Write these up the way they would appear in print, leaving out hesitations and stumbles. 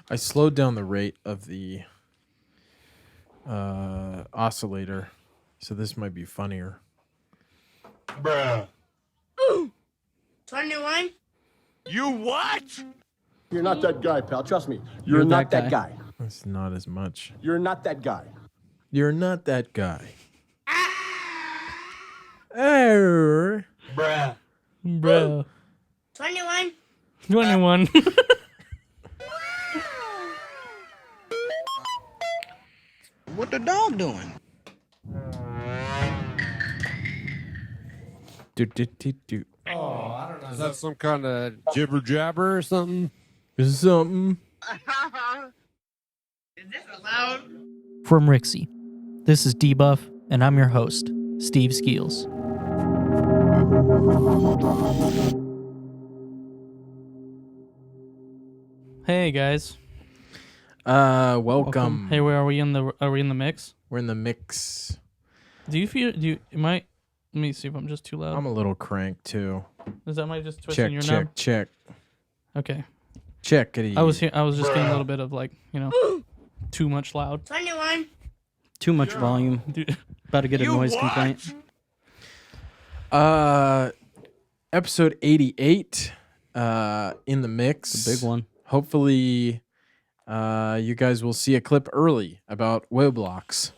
I slowed down the rate of the oscillator, so this might be funnier. Bruh. 21? You what? You're not that guy, pal. Trust me. You're not that guy. That's not as much. You're not that guy. You're not that guy. Err. Bruh. Bro. 21? 21. What the dog doing? Do. Is that some kind of jibber jabber or something? Something. Is this allowed? From Rixie, this is Debuff, and I'm your host, Steve Skeels. Hey guys. Welcome. Hey, where are we in the mix? We're in the mix. Let me see if I'm just too loud. I'm a little cranked too. Is that my just twisting your knob? Check. Okay. Check it. I was just getting a little bit of too much loud. 21? Too much volume. Dude. About to get a noise complaint. Episode 88 in the mix. It's a big one. Hopefully you guys will see a clip early about Roblox.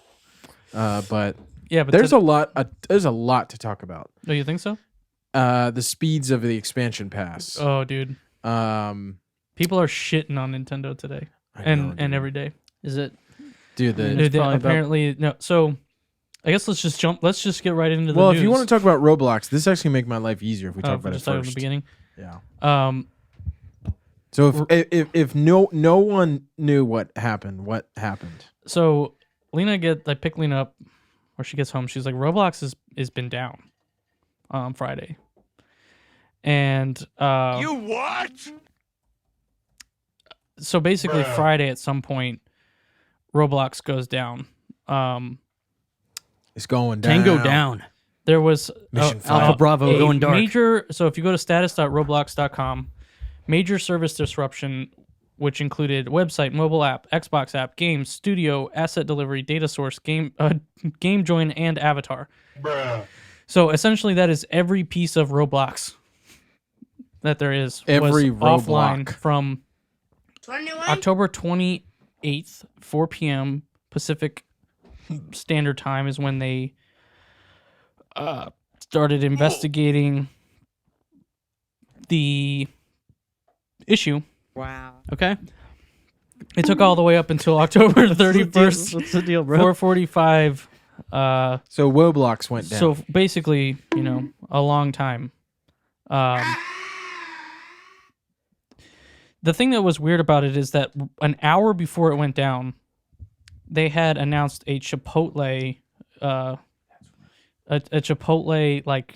But Yeah, but there's a lot to talk about. Oh, you think so? The speeds of the expansion pass. Oh, dude. People are shitting on Nintendo today and every day. Is it? Dude, Dude, apparently no. So I guess let's just get right into the well, news. if you want to talk about Roblox, this actually make my life easier if we talk about it just start first. at the beginning. Yeah. So if no one knew what happened? So I pick Lena up, or she gets home. She's like, Roblox is been down on Friday, and You what? so basically Bruh. Friday at some point, Roblox goes down. It's going down. Tango down. There was Mission Alpha Bravo a going dark. major. So if you go to status.roblox.com, major service disruption, which included website, mobile app, Xbox app, games, studio, asset delivery, data source, game join, and avatar. Bruh. So essentially, that is every piece of Roblox that there is. Every was offline Roblox. from 21? October 28th, 4 p.m. Pacific Standard Time is when they started investigating the issue. Wow. Okay. It took all the way up until October 31st, What's the deal, bro? 4:45. So Roblox went down. So basically, a long time. The thing that was weird about it is that an hour before it went down, they had announced a Chipotle, a Chipotle like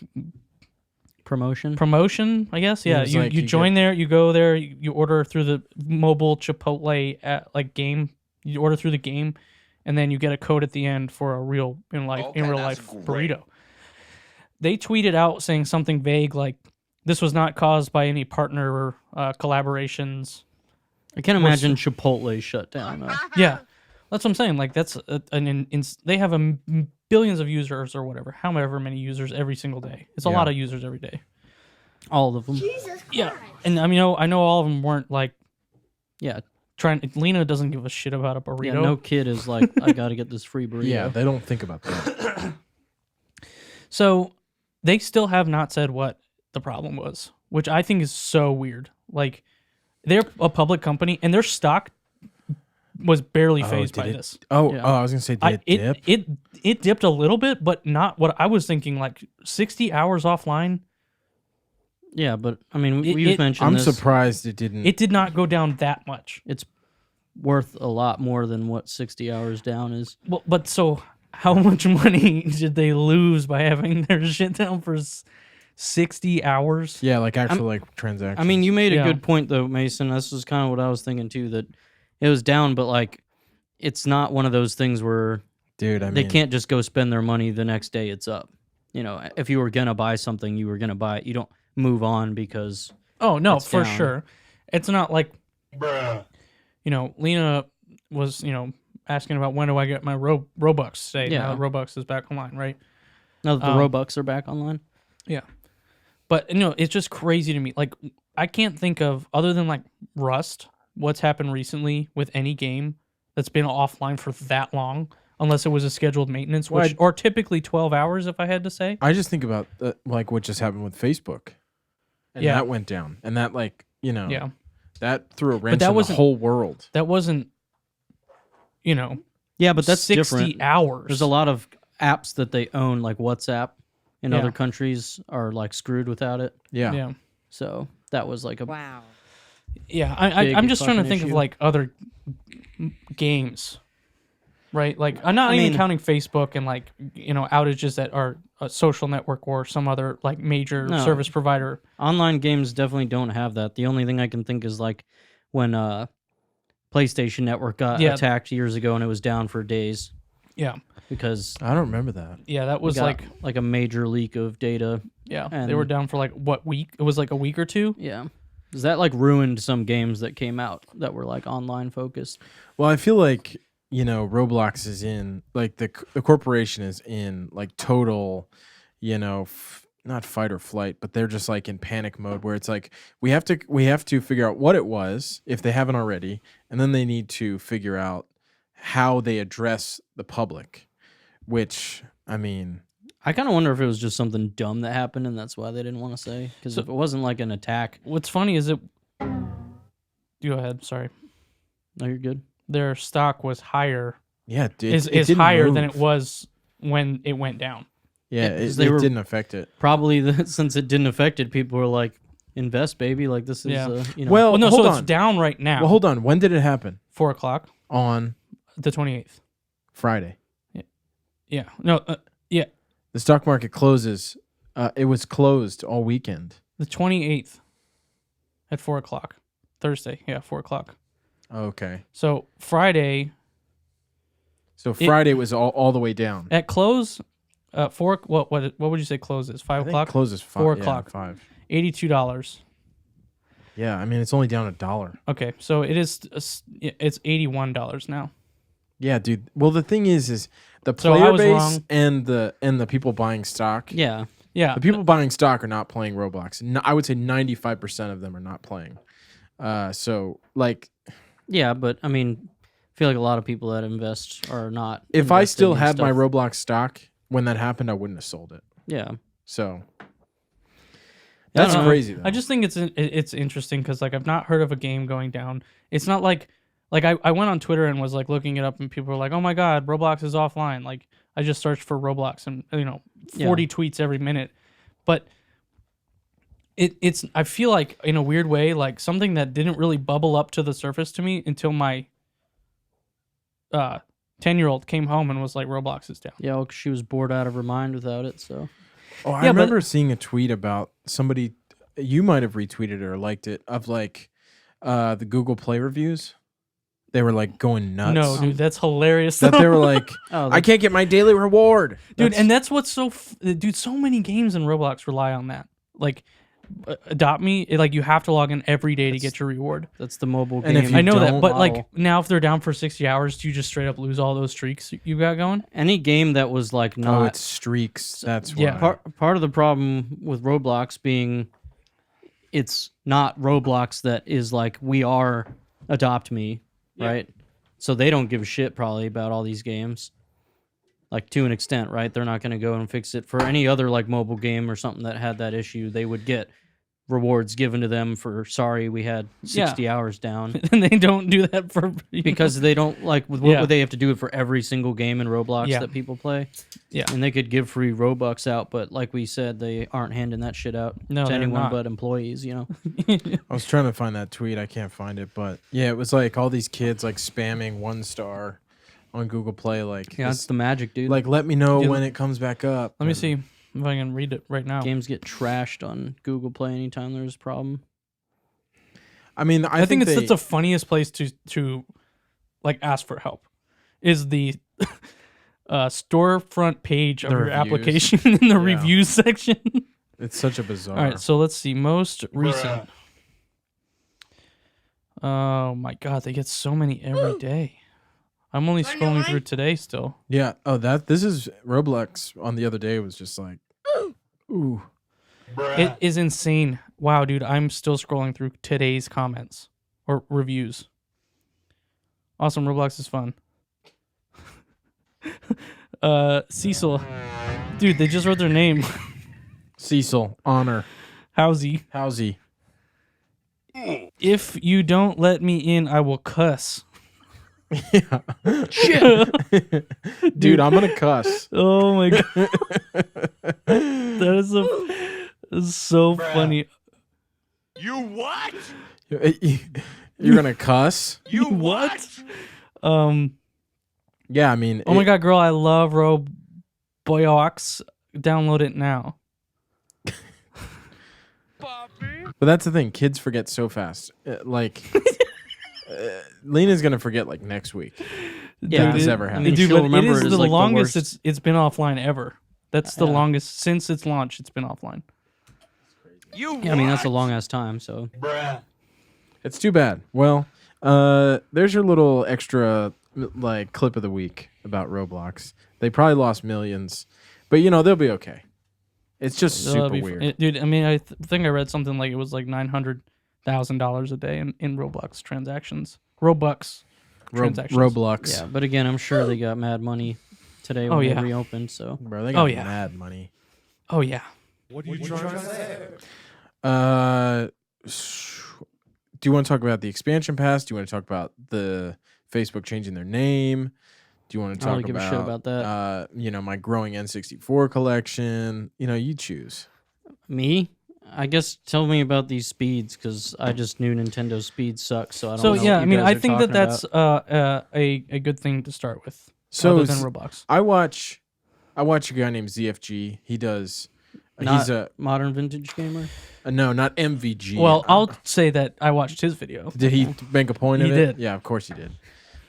Promotion. I guess. Yeah, Yeah, it's you like you join there, you go there, you order through the mobile Chipotle game. You order through the game, and then you get a code at the end for a real in real life burrito. They tweeted out saying something vague like, "This was not caused by any partner collaborations." I can't imagine Chipotle shut down. Though. Yeah, that's what I'm saying. Like that's they have billions of users or whatever, however many users every single day. It's a lot of users every day. All of them. Jesus Christ. Yeah, and I know all of them weren't like Yeah. trying. Lena doesn't give a shit about a burrito. Yeah. No kid is like, I got to get this free burrito. yeah, they don't think about that. So they still have not said what the problem was, which I think is so weird. Like they're a public company and their stock was barely phased by this. Oh, Yeah. I was gonna say, did it dip? It dipped a little bit, but not what I was thinking. Like 60 hours offline. Yeah, but I mean, It- we've mentioned I'm this. surprised it didn't. It did not go down that much. It's worth a lot more than what 60 hours down is. Well, but so how much money did they lose by having their shit down for 60 hours? yeah, like actual like transactions. I mean, you made a Yeah. good point though, Mason. This is kind of what I was thinking too, that it was down, but like it's not one of those things where dude, I mean, they can't just go spend their money the next day it's up. You know, if you were going to buy something, you were going to buy it. You don't move on because Oh, no, It's for down. sure. It's not like, Bruh. Lena was, asking about when do I get my Robux today. Yeah. Now that Robux is back online, right? Now that the Robux are back online. Yeah. But, it's just crazy to me. Like, I can't think of, other than, like, Rust, what's happened recently with any game that's been offline for that long, unless it was a scheduled maintenance, or typically 12 hours, if I had to say. I just think about, like, what just happened with Facebook. And that went down. And that, like, Yeah. that threw a wrench that in the wasn't- whole world. That wasn't, Yeah, but that's 60 different. hours. There's a lot of apps that they own, like WhatsApp, in Yeah. other countries are like screwed without it. Yeah. Yeah. So that was like a Yeah, big I'm just trying to fucking think of issue. like other games, right? Like I'm not even counting Facebook and like outages that are a social network or some other like major No. service provider. online games definitely don't have that. The only thing I can think is like when PlayStation Network got attacked years ago and it was down for days Yeah, because I don't remember that. yeah, that we was got, like a major leak of data. yeah, and- they were down for like what week? It was like a week or two. Yeah. Because that like ruined some games that came out that were like online focused. Well, I feel like, Roblox is in, like, the corporation is in, like, total, not fight or flight, but they're just, like, in panic mode where it's like, we have to figure out what it was, if they haven't already, and then they need to figure out how they address the public, which, I mean... I kind of wonder if it was just something dumb that happened and that's why they didn't want to say. Because if it wasn't like an attack... What's funny is it. Go ahead. Sorry, No, you're good. their stock was higher. Yeah, Is didn't higher than move. it was when it went down. Yeah, Yeah, 'cause it they were- didn't affect it. Probably since it didn't affect it, people were like, invest, baby. Like this is, Yeah. Well, Well, no, hold so on. it's down right now. Well, hold on. When did it happen? 4:00, On the 28th. Friday. Yeah. No. Yeah. The stock market closes. It was closed all weekend. The 28th at 4:00. Thursday. Yeah, 4:00. Okay. So Friday So Friday was all the way down. at close, what would you say close is? 5 I think o'clock. closes 4 yeah, o'clock. 5. $82. Yeah, I mean it's only down $1. Okay, so it is. It's $81 now. Yeah, dude. Well, the thing is the So I player was base wrong. and the people buying stock. Yeah. Yeah. The people buying stock are not playing Roblox. No, I would say 95% of them are not playing. So like, Yeah, but I mean, I feel like a lot of people that invest are not. if I investing still in had my stuff. Roblox stock when that happened, I wouldn't have sold it. Yeah. So I that's don't know. crazy. Though. I just think it's interesting because like I've not heard of a game going down. It's not like I went on Twitter and was like looking it up and people were like, oh my god, Roblox is offline. Like I just searched for Roblox and 40 tweets every minute, but it's I feel like in a weird way like something that didn't really bubble up to the surface to me until my 10-year-old came home and was like, Roblox is down. Yeah, well, 'cause she was bored out of her mind without it. So Oh, I Yeah, but- remember seeing a tweet about somebody. You might have retweeted it or liked it of like the Google Play reviews. They were like going nuts. No, dude, that's hilarious. that they were like, Oh, I can't get my daily reward, Dude, and that's what's so dude, so many games in Roblox rely on that. Like Adopt Me, like you have to log in every day to get your reward. that's the mobile And game. if you I know that, don't but model. like now if they're down for 60 hours, do you just straight up lose all those streaks you got going? Any game that was like oh, not it's streaks. That's why. Yeah. part of the problem with Roblox being it's not Roblox that is like we are Adopt Me, right? So they don't give a shit probably about all these games. Like to an extent, right? They're not going to go and fix it for any other like mobile game or something that had that issue. They would get rewards given to them for sorry we had 60 hours down And they don't do that for because they don't like what Yeah. would they have to do it for every single game in Roblox Yeah. that people play? Yeah. And they could give free Robux out, but like we said, they aren't handing that shit out No, to they're anyone not. but employees, you know. I was trying to find that tweet. I can't find it, but yeah, it was like all these kids like spamming 1 star on Google Play. Like, Yeah, that's the magic, dude. like let me know Dude, when it comes back up. Let me And- see if I can read it right now. Games get trashed on Google Play anytime there's a problem. I mean, I think they, that's the funniest place to like ask for help is the storefront page of The your reviews. application in the Yeah. reviews section. It's such a bizarre. All right, so let's see. Most recent. Oh my god, they get so many every day. I'm only scrolling through today still. Yeah. Oh, this is Roblox on the other day was just like, ooh. It is insane. Wow, dude, I'm still scrolling through today's comments or reviews. Awesome, Roblox is fun. Cecil. Dude, they just wrote their name. Cecil, honor. Howsy. If you don't let me in, I will cuss. Yeah. Shit. Dude, I'm gonna cuss. Oh my god. That is so funny. You what? You're gonna cuss? You what? Yeah, I mean. Oh my god, girl, I love Roblox. Download it now. But that's the thing. Kids forget so fast. Lena's gonna forget like next week. Yeah, this ever happened. mean, Dude, she'll but it remember is it as, the like, the longest worst. it's been offline ever. That's the Yeah. longest since its launch. It's been offline. You Yeah, I mean, that's a what? long ass time, so. Bruh. It's too bad. Well, there's your little extra like clip of the week about Roblox. They probably lost millions, but they'll be okay. It's just super weird. Dude, I mean, I think I read something like it was like $900,000 a day in Roblox transactions. Robux transactions. Roblox. Yeah, but again, I'm sure they got mad money today when Oh, they yeah. reopened, so. Bro, they got yeah. mad money. Oh yeah. What are you trying to say? Do you want to talk about the expansion pass? Do you want to talk about the Facebook changing their name? Do you want to I talk don't give a shit about that. My growing N64 collection? You choose. Me? I guess tell me about these speeds, because I just knew Nintendo speed sucks, so I don't So know yeah, what I you mean, guys I are think that talking that's about. a good thing to start with. So other than Roblox. I watch a guy named ZFG. He does. Not He's a modern vintage gamer. no, not MVG. Well, I'll say that I watched his video. Did he make a point of He it? did. Yeah, of course he did.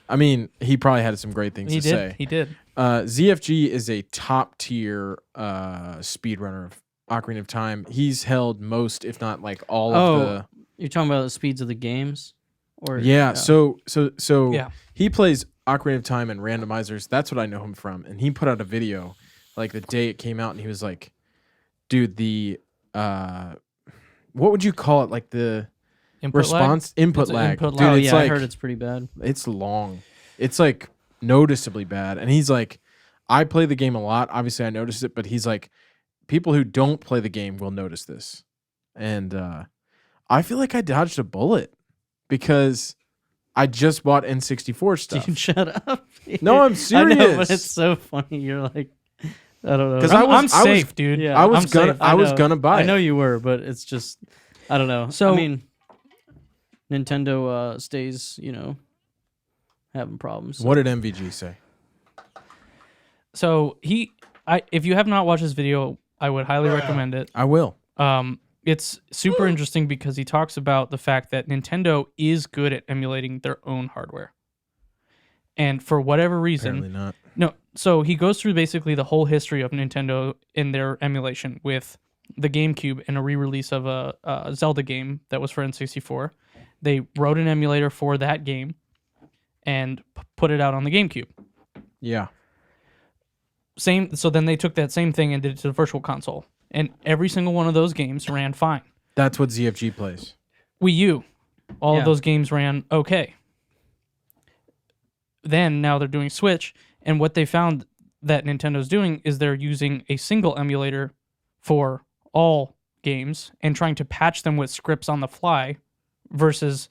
I mean, he probably had some great things He to did. say. He did. ZFG is a top tier speedrunner of Ocarina of Time. He's held most, if not like all of the. You're talking about the speeds of the games, or Yeah. So Yeah. he plays Ocarina of Time and randomizers. That's what I know him from. And he put out a video like the day it came out, and he was like, "Dude, the what would you call it? Like the Input response input It's an lag. input Dude, lag. Oh it's yeah, like I heard it's pretty bad. it's long. It's like noticeably bad. And he's like, I play the game a lot. Obviously, I noticed it, but he's like, people who don't play the game will notice this. And I feel like I dodged a bullet because I just bought N64 stuff. Dude, shut up. No, I'm I serious. know, but it's so funny. You're like, I don't know. 'Cause I'm safe, dude. Yeah, I was I'm gonna safe. I was know. gonna buy I it. know you were, but it's just, I don't know. So- I mean, Nintendo stays, having problems. What did MVG say? So if you have not watched this video, I would highly recommend it. I will. It's super interesting because he talks about the fact that Nintendo is good at emulating their own hardware. And for whatever reason, Apparently not. no. So he goes through basically the whole history of Nintendo in their emulation with the GameCube and a re-release of a Zelda game that was for N64. They wrote an emulator for that game and put it out on the GameCube. Yeah. So then they took that same thing and did it to the Virtual Console, and every single one of those games ran fine. That's what ZFG plays. Wii U, all Yeah. of those games ran okay. Then now they're doing Switch, and what they found that Nintendo's doing is they're using a single emulator for all games and trying to patch them with scripts on the fly versus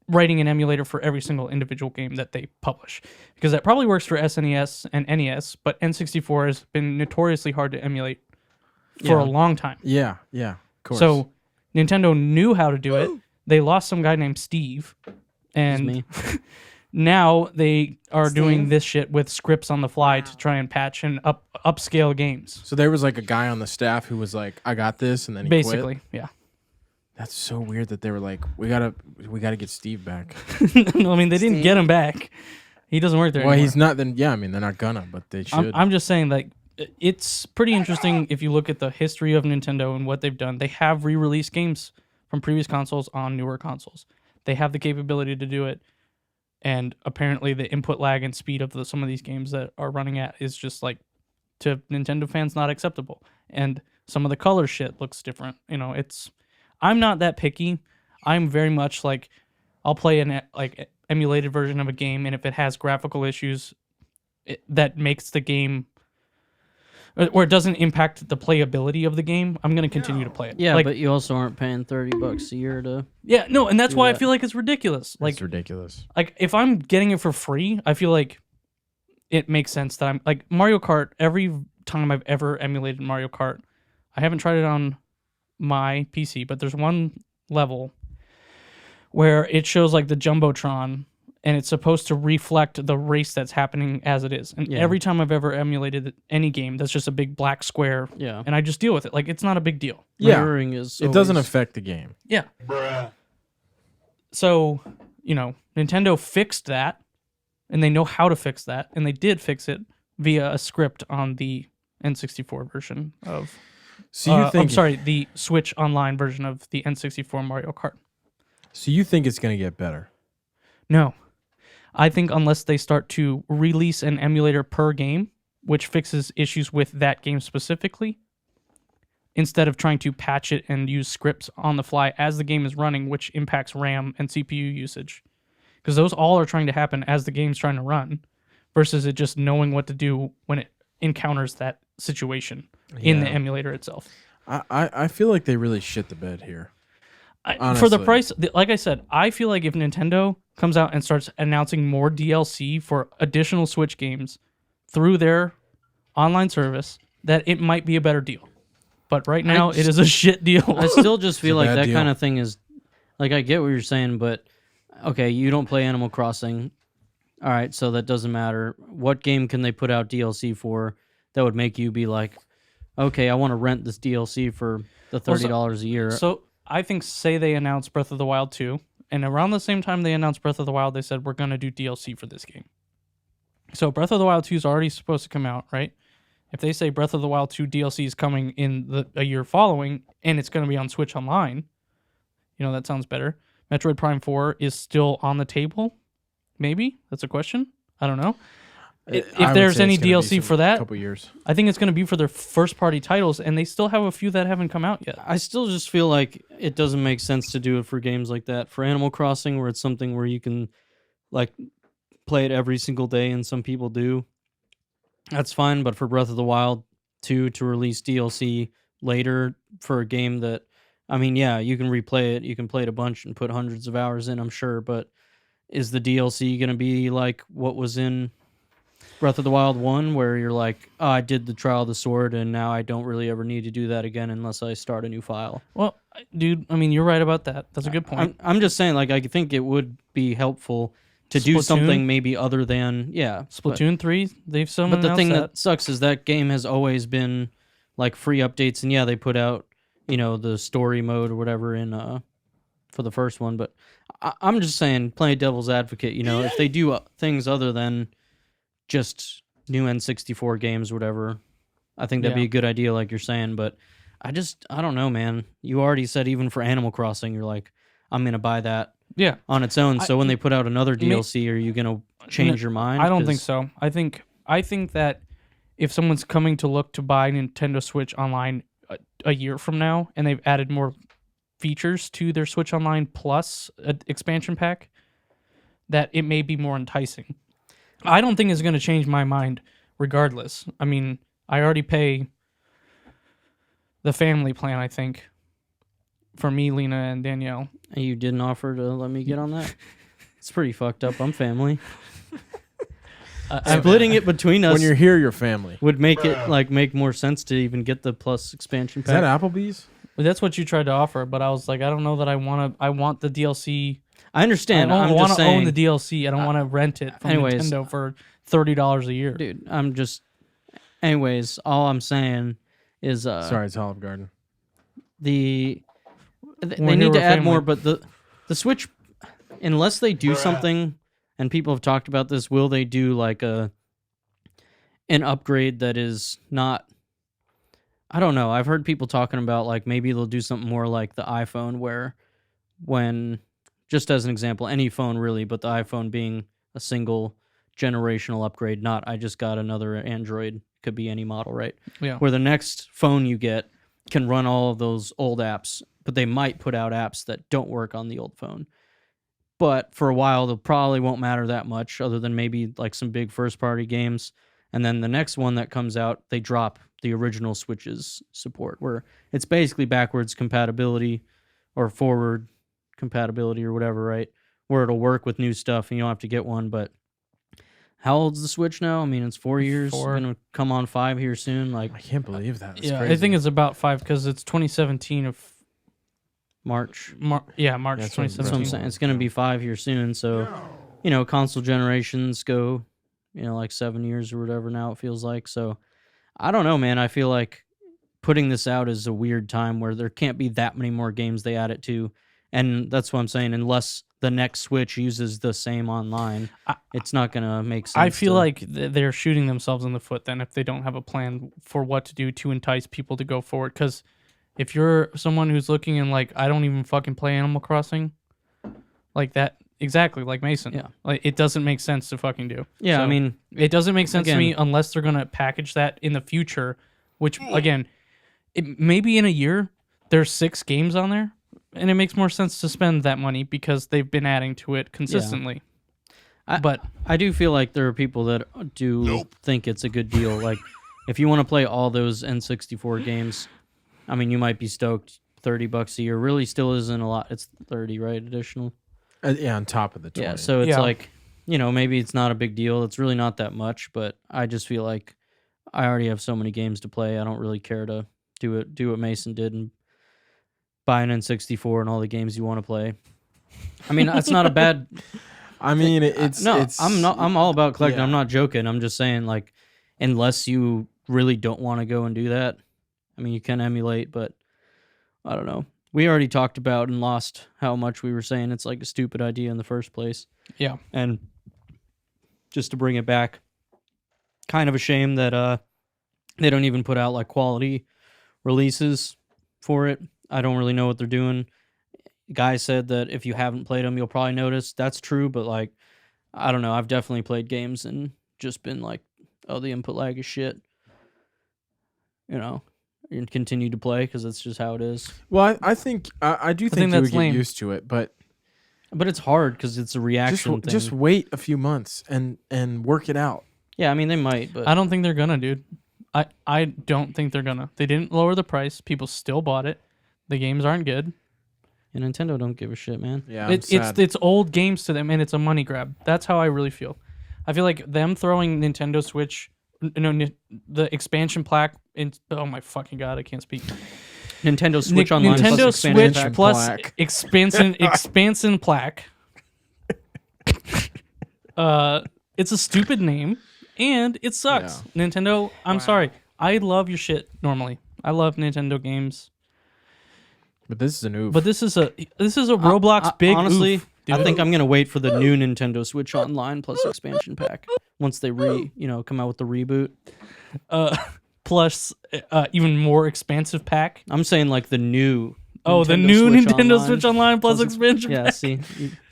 writing an emulator for every single individual game that they publish. Because that probably works for SNES and NES, but N64 has been notoriously hard to emulate for a Yeah. long time. Yeah, yeah. Of course. So Nintendo knew how to do it. They lost some guy named Steve, and me. now they are doing this shit with scripts on the fly to try and patch and upscale games. So there was like a guy on the staff who was like, I got this, and then he Basically, quit. yeah. That's so weird that they were like, we gotta get Steve back. No, I mean they didn't get him back. He doesn't work there Well, anymore. he's not. Then yeah, I mean they're not gonna, but they should. I'm just saying, like, it's pretty interesting if you look at the history of Nintendo and what they've done. They have re-released games from previous consoles on newer consoles. They have the capability to do it. And apparently the input lag and speed of some of these games that are running at is just like, to Nintendo fans, not acceptable. And some of the color shit looks different. You know, I'm not that picky. I'm very much like, I'll play an emulated version of a game, and if it has graphical issues that makes the game, or it doesn't impact the playability of the game, I'm going to continue to play it. Yeah, like, but you also aren't paying $30 a year to. Yeah, no, and that's do why I that. feel like it's ridiculous. Like, It's ridiculous. Like, if I'm getting it for free, I feel like it makes sense that I'm like Mario Kart. Every time I've ever emulated Mario Kart, I haven't tried it on my PC, but there's one level where it shows like the Jumbotron, and it's supposed to reflect the race that's happening as it is. And Yeah. every time I've ever emulated any game, that's just a big black square, Yeah. and I just deal with it. Like, it's not a big deal. Yeah. Mirroring is. It doesn't always- affect the game. Yeah. So, you know, Nintendo fixed that, and they know how to fix that, and they did fix it via a script on the N64 version of. So you think? I'm sorry, the Switch Online version of the N64 Mario Kart. So you think it's gonna get better? No, I think unless they start to release an emulator per game, which fixes issues with that game specifically, instead of trying to patch it and use scripts on the fly as the game is running, which impacts RAM and CPU usage. Because those all are trying to happen as the game's trying to run, versus it just knowing what to do when it encounters that situation in the Yeah. emulator itself. I feel like they really shit the bed here. For the Honestly. price, like I said, I feel like if Nintendo comes out and starts announcing more DLC for additional Switch games through their online service, that it might be a better deal. But right now, it is a shit deal. I still just feel a like bad that deal. kind of thing is, like, I get what you're saying, but okay, you don't play Animal Crossing. All right, so that doesn't matter. What game can they put out DLC for that would make you be like, okay, I want to rent this DLC for the $30 a year? So I think, say they announce Breath of the Wild 2, and around the same time they announced Breath of the Wild, they said, we're going to do DLC for this game. So Breath of the Wild 2 is already supposed to come out, right? If they say Breath of the Wild 2 DLC is coming in a year following, and it's going to be on Switch Online, you know, that sounds better. Metroid Prime 4 is still on the table? Maybe? That's a question? I don't know. I If would there's say any it's gonna be DLC some for that, couple years. I think it's going to be for their first-party titles, and they still have a few that haven't come out yet. I still just feel like it doesn't make sense to do it for games like that. For Animal Crossing, where it's something where you can, like, play it every single day, and some people do, that's fine. But for Breath of the Wild 2 to release DLC later for a game that, I mean, yeah, you can replay it, you can play it a bunch and put hundreds of hours in, I'm sure, but is the DLC going to be like what was in Breath of the Wild 1, where you're like, oh, I did the Trial of the Sword, and now I don't really ever need to do that again unless I start a new file? Well, dude, I mean, you're right about that. That's a good point. I'm just saying, like, I think it would be helpful to do Splatoon? something maybe other than, yeah. Splatoon 3, they've some But the announced thing that. that sucks is that game has always been, like, free updates, and yeah, they put out, you know, the story mode or whatever in for the first one, but I'm just saying, playing devil's advocate, you know, if they do things other than just new N64 games or whatever, I think that'd be Yeah. a good idea, like you're saying, but I don't know, man. You already said even for Animal Crossing, you're like, I'm going to buy that Yeah, on its own, so when they put out another may- DLC, are you going to change your mind? I don't think 'Cause- so. I think that if someone's coming to look to buy Nintendo Switch Online a year from now, and they've added more features to their Switch Online Plus expansion pack, that it may be more enticing. I don't think it's going to change my mind regardless. I mean, I already pay the family plan, I think, for me, Lena, and Danielle. And you didn't offer to let me get on that? It's pretty fucked up. I'm family. Splitting it between us When you're here, you're family. would make it make more sense to even get the Plus expansion Is that pack. Applebee's? That's what you tried to offer, but I was like, I don't know that I want to. I want the DLC. I understand. I don't I'm want just to own saying, the DLC. I don't want to rent it from anyways, Nintendo for $30 a year. dude. Anyways, all I'm saying is, Sorry, it's Olive Garden. they We're need here, to we're add more, family. but the Switch, unless they do something, and people have talked about this, will they do like an upgrade that is not, I don't know. I've heard people talking about like maybe they'll do something more like the iPhone, where when just as an example, any phone really, but the iPhone being a single generational upgrade, not I just got another Android, could be any model, right? Yeah. Where the next phone you get can run all of those old apps, but they might put out apps that don't work on the old phone. But for a while, they probably won't matter that much, other than maybe like some big first-party games. And then the next one that comes out, they drop the original Switch's support, where it's basically backwards compatibility or forward compatibility or whatever, right? Where it'll work with new stuff and you don't have to get one. But how old's the Switch now? I mean, it's 4 years. It's going to come on 5 here soon. Like, I can't believe that. That's yeah, crazy. I think it's about 5 because it's 2017 of March. March Yeah, 2017. That's what I'm saying. It's going to be 5 here soon. So, console generations go, like 7 years or whatever now it feels like. So, I don't know, man. I feel like putting this out is a weird time where there can't be that many more games they add it to. And that's what I'm saying. Unless the next Switch uses the same online, it's not going to make sense. I feel like they're shooting themselves in the foot then if they don't have a plan for what to do to entice people to go forward. Because if you're someone who's looking and like, I don't even fucking play Animal Crossing, like that, exactly, like Mason. Yeah. Like, it doesn't make sense to fucking do. Yeah, So, I mean, it doesn't make sense to me again- unless they're going to package that in the future, which, again, maybe in a year, there's 6 games on there, and it makes more sense to spend that money because they've been adding to it consistently. But I do feel like there are people that do think it's a good deal. Like, if you want to play all those N64 games, I mean, you might be stoked. $30 a year really still isn't a lot. It's 30, right? Additional. Yeah, on top of the 20. Yeah, so it's like, maybe it's not a big deal. It's really not that much, but I just feel like I already have so many games to play. I don't really care to do what Mason did and buy an N64 and all the games you want to play. I mean, that's not a bad. I mean, it's I'm all about collecting. Yeah. I'm not joking. I'm just saying, like, unless you really don't want to go and do that, I mean, you can emulate, but I don't know. We already talked about and lost how much we were saying it's like a stupid idea in the first place. yeah, And just to bring it back, kind of a shame that they don't even put out like quality releases for it. I don't really know what they're doing. Guy said that if you haven't played them, you'll probably notice. That's true, but like, I don't know. I've definitely played games and just been like, oh, the input lag is shit. And continue to play because that's just how it is. Well, I think I do think you that's would get lame. used to it, but But it's hard because it's a reaction thing. just wait a few months and work it out. Yeah, I mean, they might, but I don't think they're gonna, dude. I don't think they're gonna. They didn't lower the price. People still bought it. The games aren't good. and Nintendo don't give a shit, man. Yeah, I'm sad. It's old games to them, and it's a money grab. That's how I really feel. I feel like them throwing Nintendo Switch, the expansion pack. Oh my fucking god, I can't speak. Nintendo Switch Online Nintendo plus expansion Switch pack. plus plaque. expansion plaque. It's a stupid name, and it sucks. Nintendo, I'm sorry. I love your shit normally. I love Nintendo games, But this is an oof. but this is a Roblox big. Honestly, oof, dude. I think I'm gonna wait for the new Nintendo Switch Online plus expansion pack once they come out with the reboot. Plus even more expansive pack. I'm saying like the new. The new Nintendo Switch Online plus expansion Yeah, pack. see,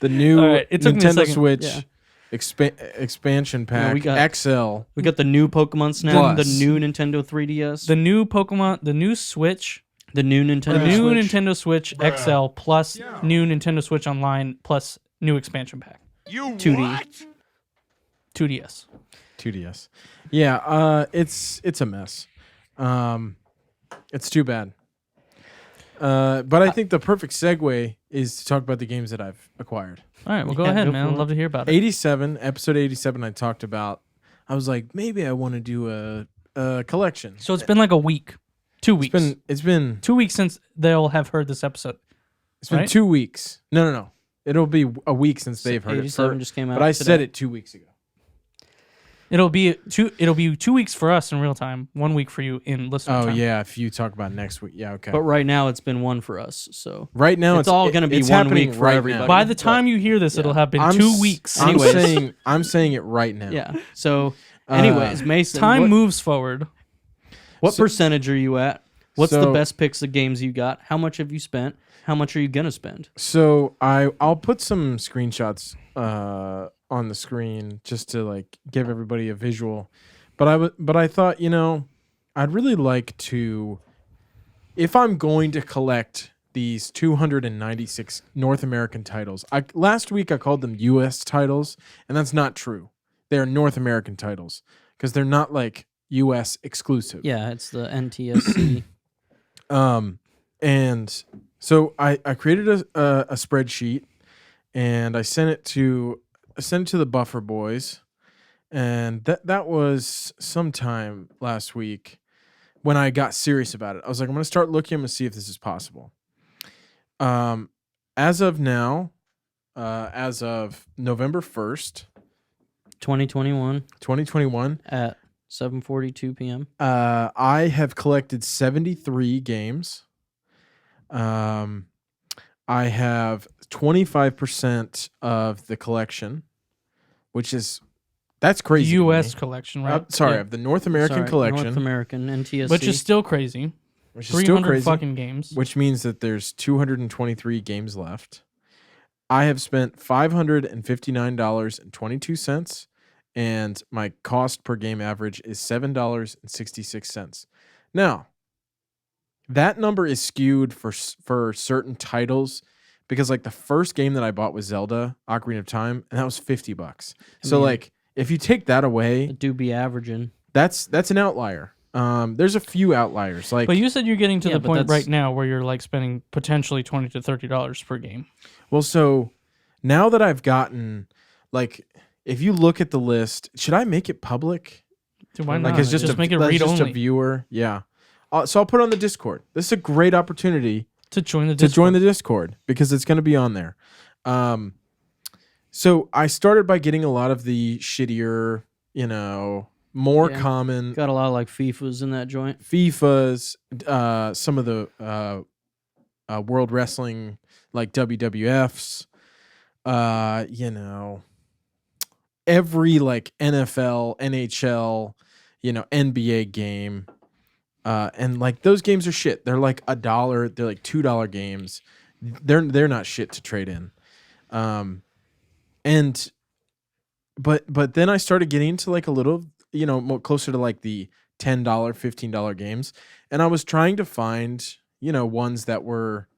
the new All right, it took me a Nintendo second. Switch Yeah. expansion pack we got- XL. we got the new Pokemon Snap, Plus. the new Nintendo 3DS, The new Pokemon, the new Switch, the new Nintendo the new Switch. Nintendo Switch XL plus new Nintendo Switch Online plus new expansion pack. You 2D. what? 2DS. 2DS. Yeah, it's a mess. It's too bad. But I think the perfect segue is to talk about the games that I've acquired. All right, well, go Yeah, ahead, go man. for I'd it. love to hear about it. 87, episode 87, I talked about. I was like, maybe I want to do a collection. So it's been like a week, 2 weeks. It's been 2 weeks since they'll have heard this episode. right? 2 weeks. No. It'll be a week since they've heard it. 87 just came out. But I today. said it 2 weeks ago. It'll be 2 weeks for us in real time, 1 week for you in listener Oh time. yeah, if you talk about next week, yeah, okay. But right now it's been one for us. So right now it's all gonna be it's 1 happening week for right everybody. now. By the time you hear this, it'll have been I'm 2 s- weeks. Anyways. I'm saying it right now. yeah. So anyways, Mason, Time what, moves forward. what percentage are you at? What's the So- best picks of games you got? How much have you spent? How much are you gonna spend? So I'll put some screenshots on the screen just to like give everybody a visual. But I thought, I'd really like to, if I'm going to collect these 296 North American titles. Last week I called them US titles, and that's not true. They're North American titles because they're not like US exclusive. Yeah, it's the NTSC. And so I created a spreadsheet, and I sent it to the Buffer boys, and that was sometime last week when I got serious about it. I was like, I'm gonna start looking and see if this is possible. As of now, as of November 1st, 2021 at 7:42 p.m. I have collected 73 games. I have 25% of the collection, that's crazy. U.S. collection, right? Sorry, Yeah. of the North American collection, North American NTSC, Which is still crazy. which is still 300 crazy. fucking games. Which means that there's 223 games left. I have spent $559.22, and my cost per game average is $7.66. Now, that number is skewed for certain titles because like the first game that I bought was Zelda Ocarina of Time, and that was $50. So mean, like if you take that away, it do be averaging. that's an outlier. There's a few outliers like But you said you're getting to Yeah, the but point that's- right now where you're like spending potentially $20 to $30 per game. Well, so now that I've gotten, like, if you look at the list, should I make it public? Dude, why Like, not? it's just make it that's read just only a viewer. Yeah. So I'll put it on the Discord. This is a great opportunity to join the to join Discord. the Discord because it's going to be on there. So I started by getting a lot of the shittier, more Yeah. common Got a lot of like FIFAs in that joint. FIFAs, some of the World Wrestling, like WWFs, every like NFL, NHL, NBA game. And like those games are shit. They're like $1. They're like $2 games. They're not shit to trade in. But then I started getting into like a little, more closer to like the $10, $15 games. And I was trying to find, ones that were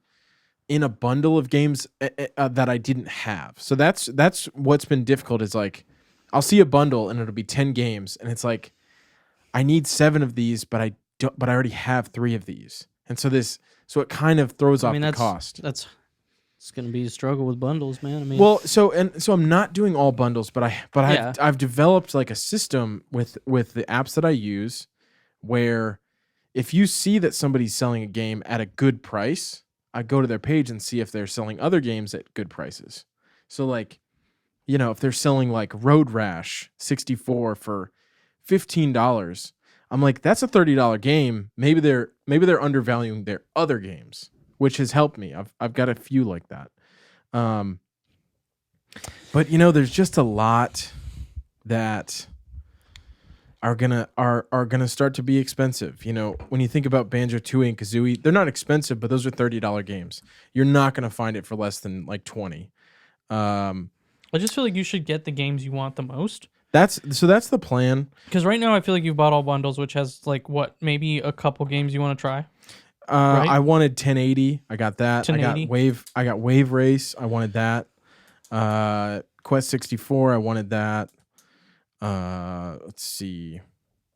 in a bundle of games that I didn't have. So that's what's been difficult is like, I'll see a bundle and it'll be 10 games. And it's like, I need 7 of these, but I already have 3 of these. And so it kind of throws off the cost. It's gonna be a struggle with bundles, man. I mean, Well, so I'm not doing all bundles, but I've developed like a system with the apps that I use where if you see that somebody's selling a game at a good price, I go to their page and see if they're selling other games at good prices. So like, if they're selling like Road Rash 64 for $15, I'm like, that's a $30 game. Maybe they're undervaluing their other games, which has helped me. I've got a few like that. But there's just a lot that are gonna start to be expensive. When you think about Banjo-Tooie and Kazooie, they're not expensive, but those are $30 games. You're not gonna find it for less than like 20. I just feel like you should get the games you want the most. That's the plan. Because right now I feel like you've bought all bundles, which has like maybe a couple games you want to try. Right? I wanted 1080. I got that. 1080. I got Wave Race. I wanted that. Quest 64. I wanted that. Let's see.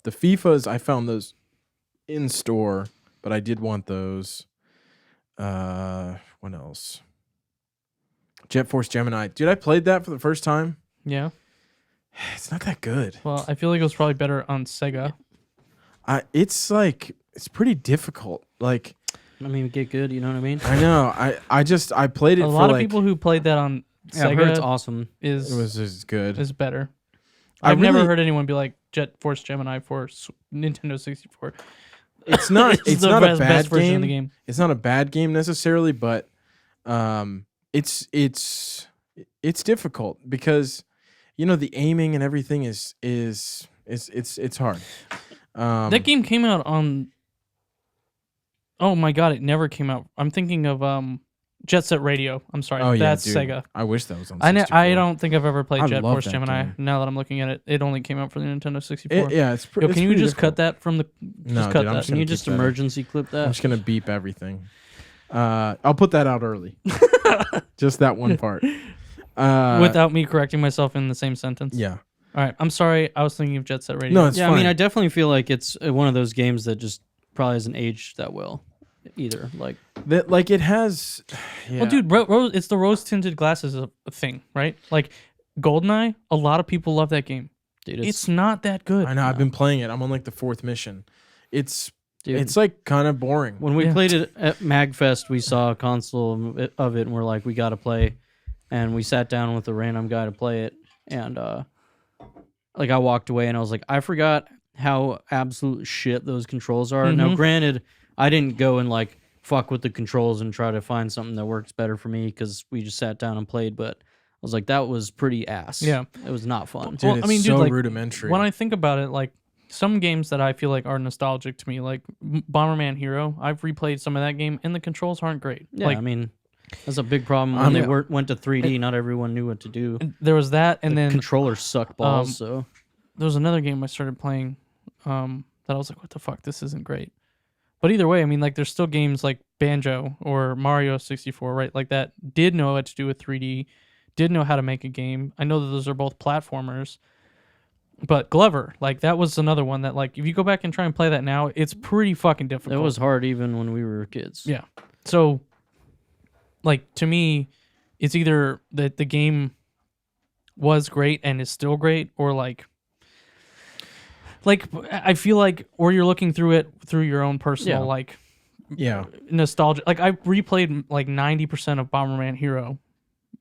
The FIFAs, I found those in store, but I did want those. What else? Jet Force Gemini. Dude, I played that for the first time. Yeah. It's not that good. Well, I feel like it was probably better on Sega. It's pretty difficult. Like, I mean, get good. You know what I mean? I know. I played it. A for lot of like, people who played that on Yeah, I've heard it's Sega awesome. It was as good. is better. I I've never really- heard anyone be like Jet Force Gemini for Nintendo 64. It's not. It's the not a best bad version game. of the game. It's not a bad game necessarily, but it's difficult because the aiming and everything is it's hard. That game came out on. Oh my god! It never came out. I'm thinking of Jet Set Radio. I'm sorry, Oh yeah, that's dude. Sega. I wish that was on. I 64. don't think I've ever played I Jet love Force that Gemini. game. Now that I'm looking at it, it only came out for the Nintendo 64. Yeah, it's. Yo, it's can you pretty just cut difficult. that from the? No, just cut dude, I'm that. just Can gonna you keep just that. emergency clip I'm that? just gonna beep everything. I'll put that out early. Just that one part. Without me correcting myself in the same sentence. Yeah. All right. I'm sorry. I was thinking of Jet Set Radio. No, it's Yeah, fine. I mean, I definitely feel like it's one of those games that just probably hasn't aged that well either. Like, That like it has. Yeah. Well, dude, it's the rose tinted glasses thing, right? Like GoldenEye. A lot of people love that game. dude, It's not that good. I know. I've been playing it. I'm on like the 4th mission. dude, It's like kind of boring. when we Yeah. played it at MagFest, we saw a console of it, and we're like, we got to play. And we sat down with a random guy to play it, and like I walked away, and I was like, I forgot how absolute shit those controls are. Now, granted, I didn't go and like fuck with the controls and try to find something that works better for me because we just sat down and played. But I was like, that was pretty ass. Yeah. it was not fun. Dude, Well, I it's mean, dude, so like, rudimentary. When I think about it, like some games that I feel like are nostalgic to me, like Bomberman Hero, I've replayed some of that game, and the controls aren't great. Yeah, Like I mean, that's a big problem when they Yeah. went to 3D. Not everyone knew what to do. there was that, and The then controllers suck balls. So there was another game I started playing that I was like, what the fuck, this isn't great. But either way, I mean, like there's still games like Banjo or Mario 64, right? Like that did know what to do with 3D, did know how to make a game. I know that those are both platformers. But Glover, like that was another one that like if you go back and try and play that now, it's pretty fucking difficult. it was hard even when we were kids. Yeah. So like to me, it's either that the game was great and is still great, or like I feel like, or you're looking through it through your own personal Yeah. like yeah. nostalgia. Like I replayed like 90% of Bomberman Hero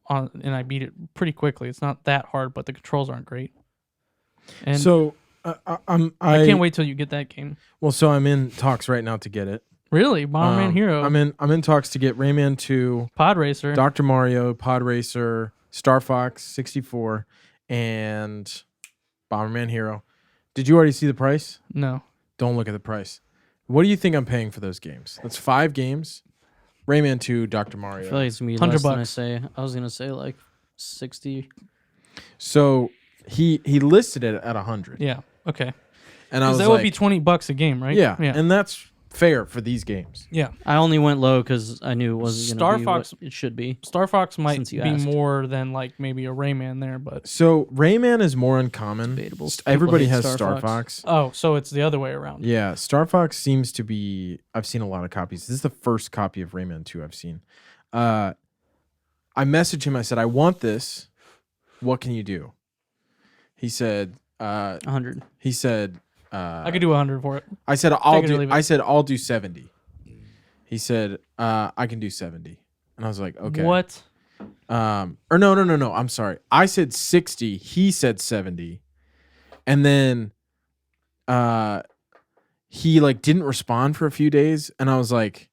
and I beat it pretty quickly. It's not that hard, but the controls aren't great. And So I I can't wait till you get that game. Well, so I'm in talks right now to get it. Really, Bomberman Hero, I'm in talks to get Rayman 2, Pod Racer. Dr. Mario, Pod Racer, Star Fox 64, and Bomberman Hero. Did you already see the price? No, Don't look at the price. What do you think I'm paying for those games? That's 5 games. Rayman 2, Dr. I Mario. feel like it's gonna be $100 less than I bucks. say. I was gonna say like 60. So he listed it at 100, yeah, okay. and I was That like, would be $20 a game, right? yeah, yeah, and that's fair for these games. yeah. I only went low because I knew it wasn't Star gonna be Fox- what it should be. Star Fox might Since you be asked. more than like maybe a Rayman there, but So Rayman is more uncommon. Debatable. Everybody People hate has Star Star Fox. Fox. oh, so it's the other way around. Yeah, Star Fox seems to be. I've seen a lot of copies. This is the first copy of Rayman 2 I've seen. I messaged him. I said, "I want this. What can you do?" He said. 100. He said. I could do 100 for it. I said I'll Take it or do. leave it. I said I'll do 70. He said I can do 70, and I was like, okay. What? Or no. I'm sorry. I said 60. He said 70, and then he like didn't respond for a few days, and I was like,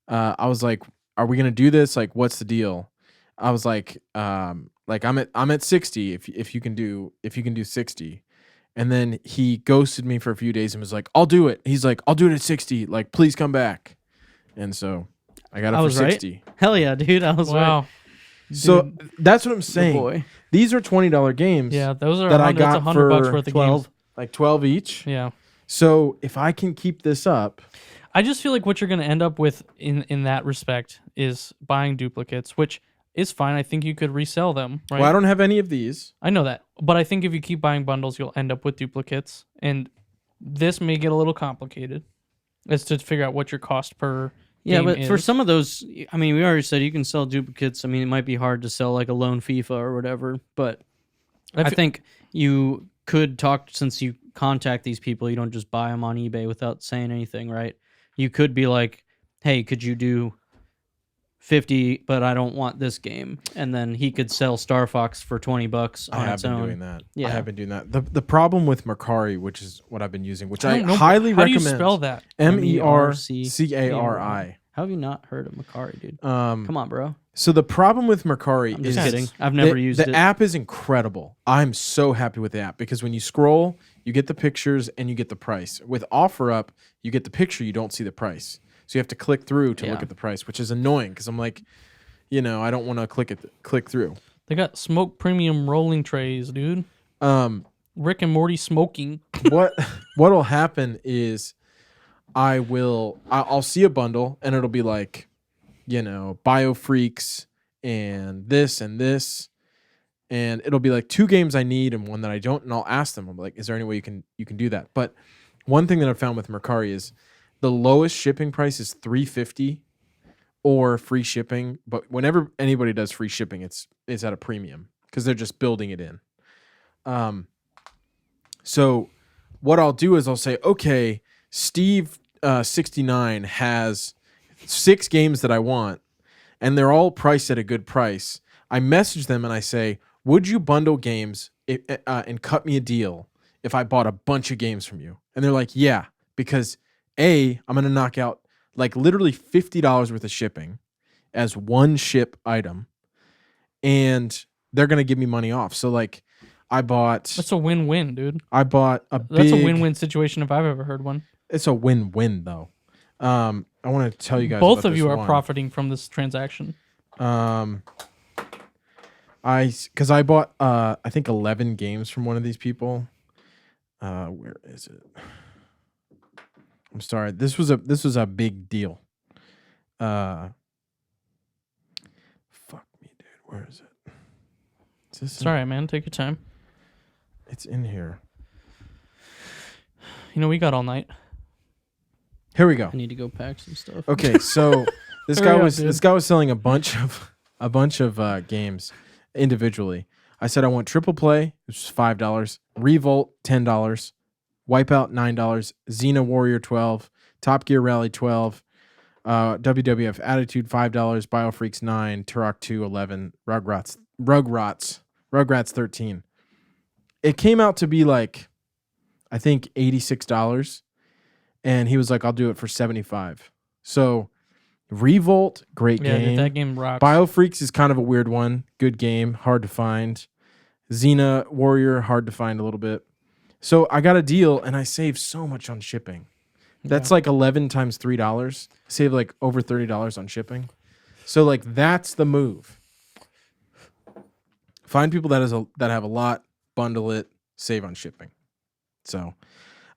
are we gonna do this? Like, what's the deal? I was like I'm at 60. If you can do 60, and then he ghosted me for a few days and was like, I'll do it. He's like, I'll do it at 60. Like, please come back. And so I got it I for was right. 60. Hell yeah, dude. I was right. Wow. So that's what I'm Good saying. boy. These are $20 games. Yeah, those are that I 100, that's got $100 for worth of 12. games. like 12 each. Yeah. So if I can keep this up, I just feel like what you're going to end up with in that respect is buying duplicates, which is fine. I think you could resell them, right? well, I don't have any of these. I know that. But I think if you keep buying bundles, you'll end up with duplicates. And this may get a little complicated as to figure out what your cost per Yeah, game but for is. some of those, I mean, we already said you can sell duplicates. I mean, it might be hard to sell like a lone FIFA or whatever, but I think you could talk, since you contact these people, you don't just buy them on eBay without saying anything, right? You could be like, hey, could you do 50, but I don't want this game. And then he could sell Star Fox for $20 I on have its been own. doing that. Yeah. I have been doing that. The problem with Mercari, which is what I've been using, which I I don't know. highly How do recommend. you spell that? MERCARI. How have you not heard of Macari, dude? Come Come on, bro. So the problem with Mercari I'm is just kidding. I've never used the it. app is incredible. I'm so happy with the app because when you scroll, you get the pictures and you get the price. With OfferUp, you get the picture, you don't see the price. So you have to click through to look Yeah. at the price, which is annoying because I'm like, I don't want to click through. They got smoke premium rolling trays, dude. Rick and Morty smoking. What'll happen is I'll see a bundle and it'll be like, Biofreaks and this, and it'll be like 2 games I need and one that I don't, and I'll ask them. I'm like, is there any way you can do that? But one thing that I've found with Mercari is the lowest shipping price is $3.50 or free shipping. But whenever anybody does free shipping, it's at a premium because they're just building it in. So what I'll do is I'll say, okay, Steve 69 has 6 games that I want, and they're all priced at a good price. I message them and I say, would you bundle games and cut me a deal if I bought a bunch of games from you? And they're like, yeah, because I'm going to knock out like literally $50 worth of shipping as one ship item, and they're going to give me money off. So like That's a win-win, dude. I bought That's a win-win situation if I've ever heard one. It's a win-win though. I want to tell you guys. Both about of you this are one. profiting from this transaction. Because I bought I think 11 games from one of these people. Where is it? I'm sorry. This was a big deal. Fuck me, dude. Where is it? Is this It's all right, man. Take your time. It's in here. We got all night. Here we go. I need to go pack some stuff. Okay, so this Hurry guy up, was dude. this guy was selling a bunch of games individually. I said I want Triple Play, which is $5, Revolt $10, Wipeout $9, Xena Warrior $12, Top Gear Rally $12, WWF Attitude $5, Biofreaks $9, Turok 2 $11, Rugrats $13. It came out to be like, I think $86, and he was like, "I'll do it for $75." So, Revolt, great Yeah, game. dude, that game rocks. Biofreaks is kind of a weird one. Good game, hard to find. Xena Warrior, hard to find a little bit. So I got a deal, and I saved so much on shipping. That's like 11 times $3. Save like over $30 on shipping. So like that's the move. Find people that have a lot, bundle it, save on shipping. So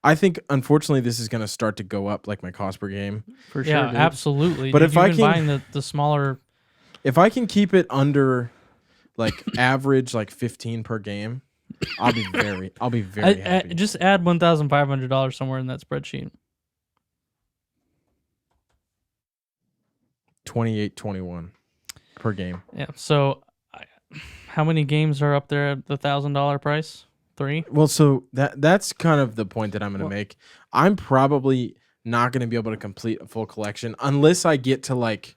I think unfortunately this is going to start to go up like my cost per game. For sure. Yeah, Dude. absolutely. But Dude, if I you've been can- buying the smaller, If I can keep it under like average like 15 per game, I'll be very happy. just add $1,500 somewhere in that spreadsheet. 28-21 per game. Yeah. So, how many games are up there at the $1,000 price? 3. Well, so that's kind of the point that I'm going to make. I'm probably not going to be able to complete a full collection unless I get to like,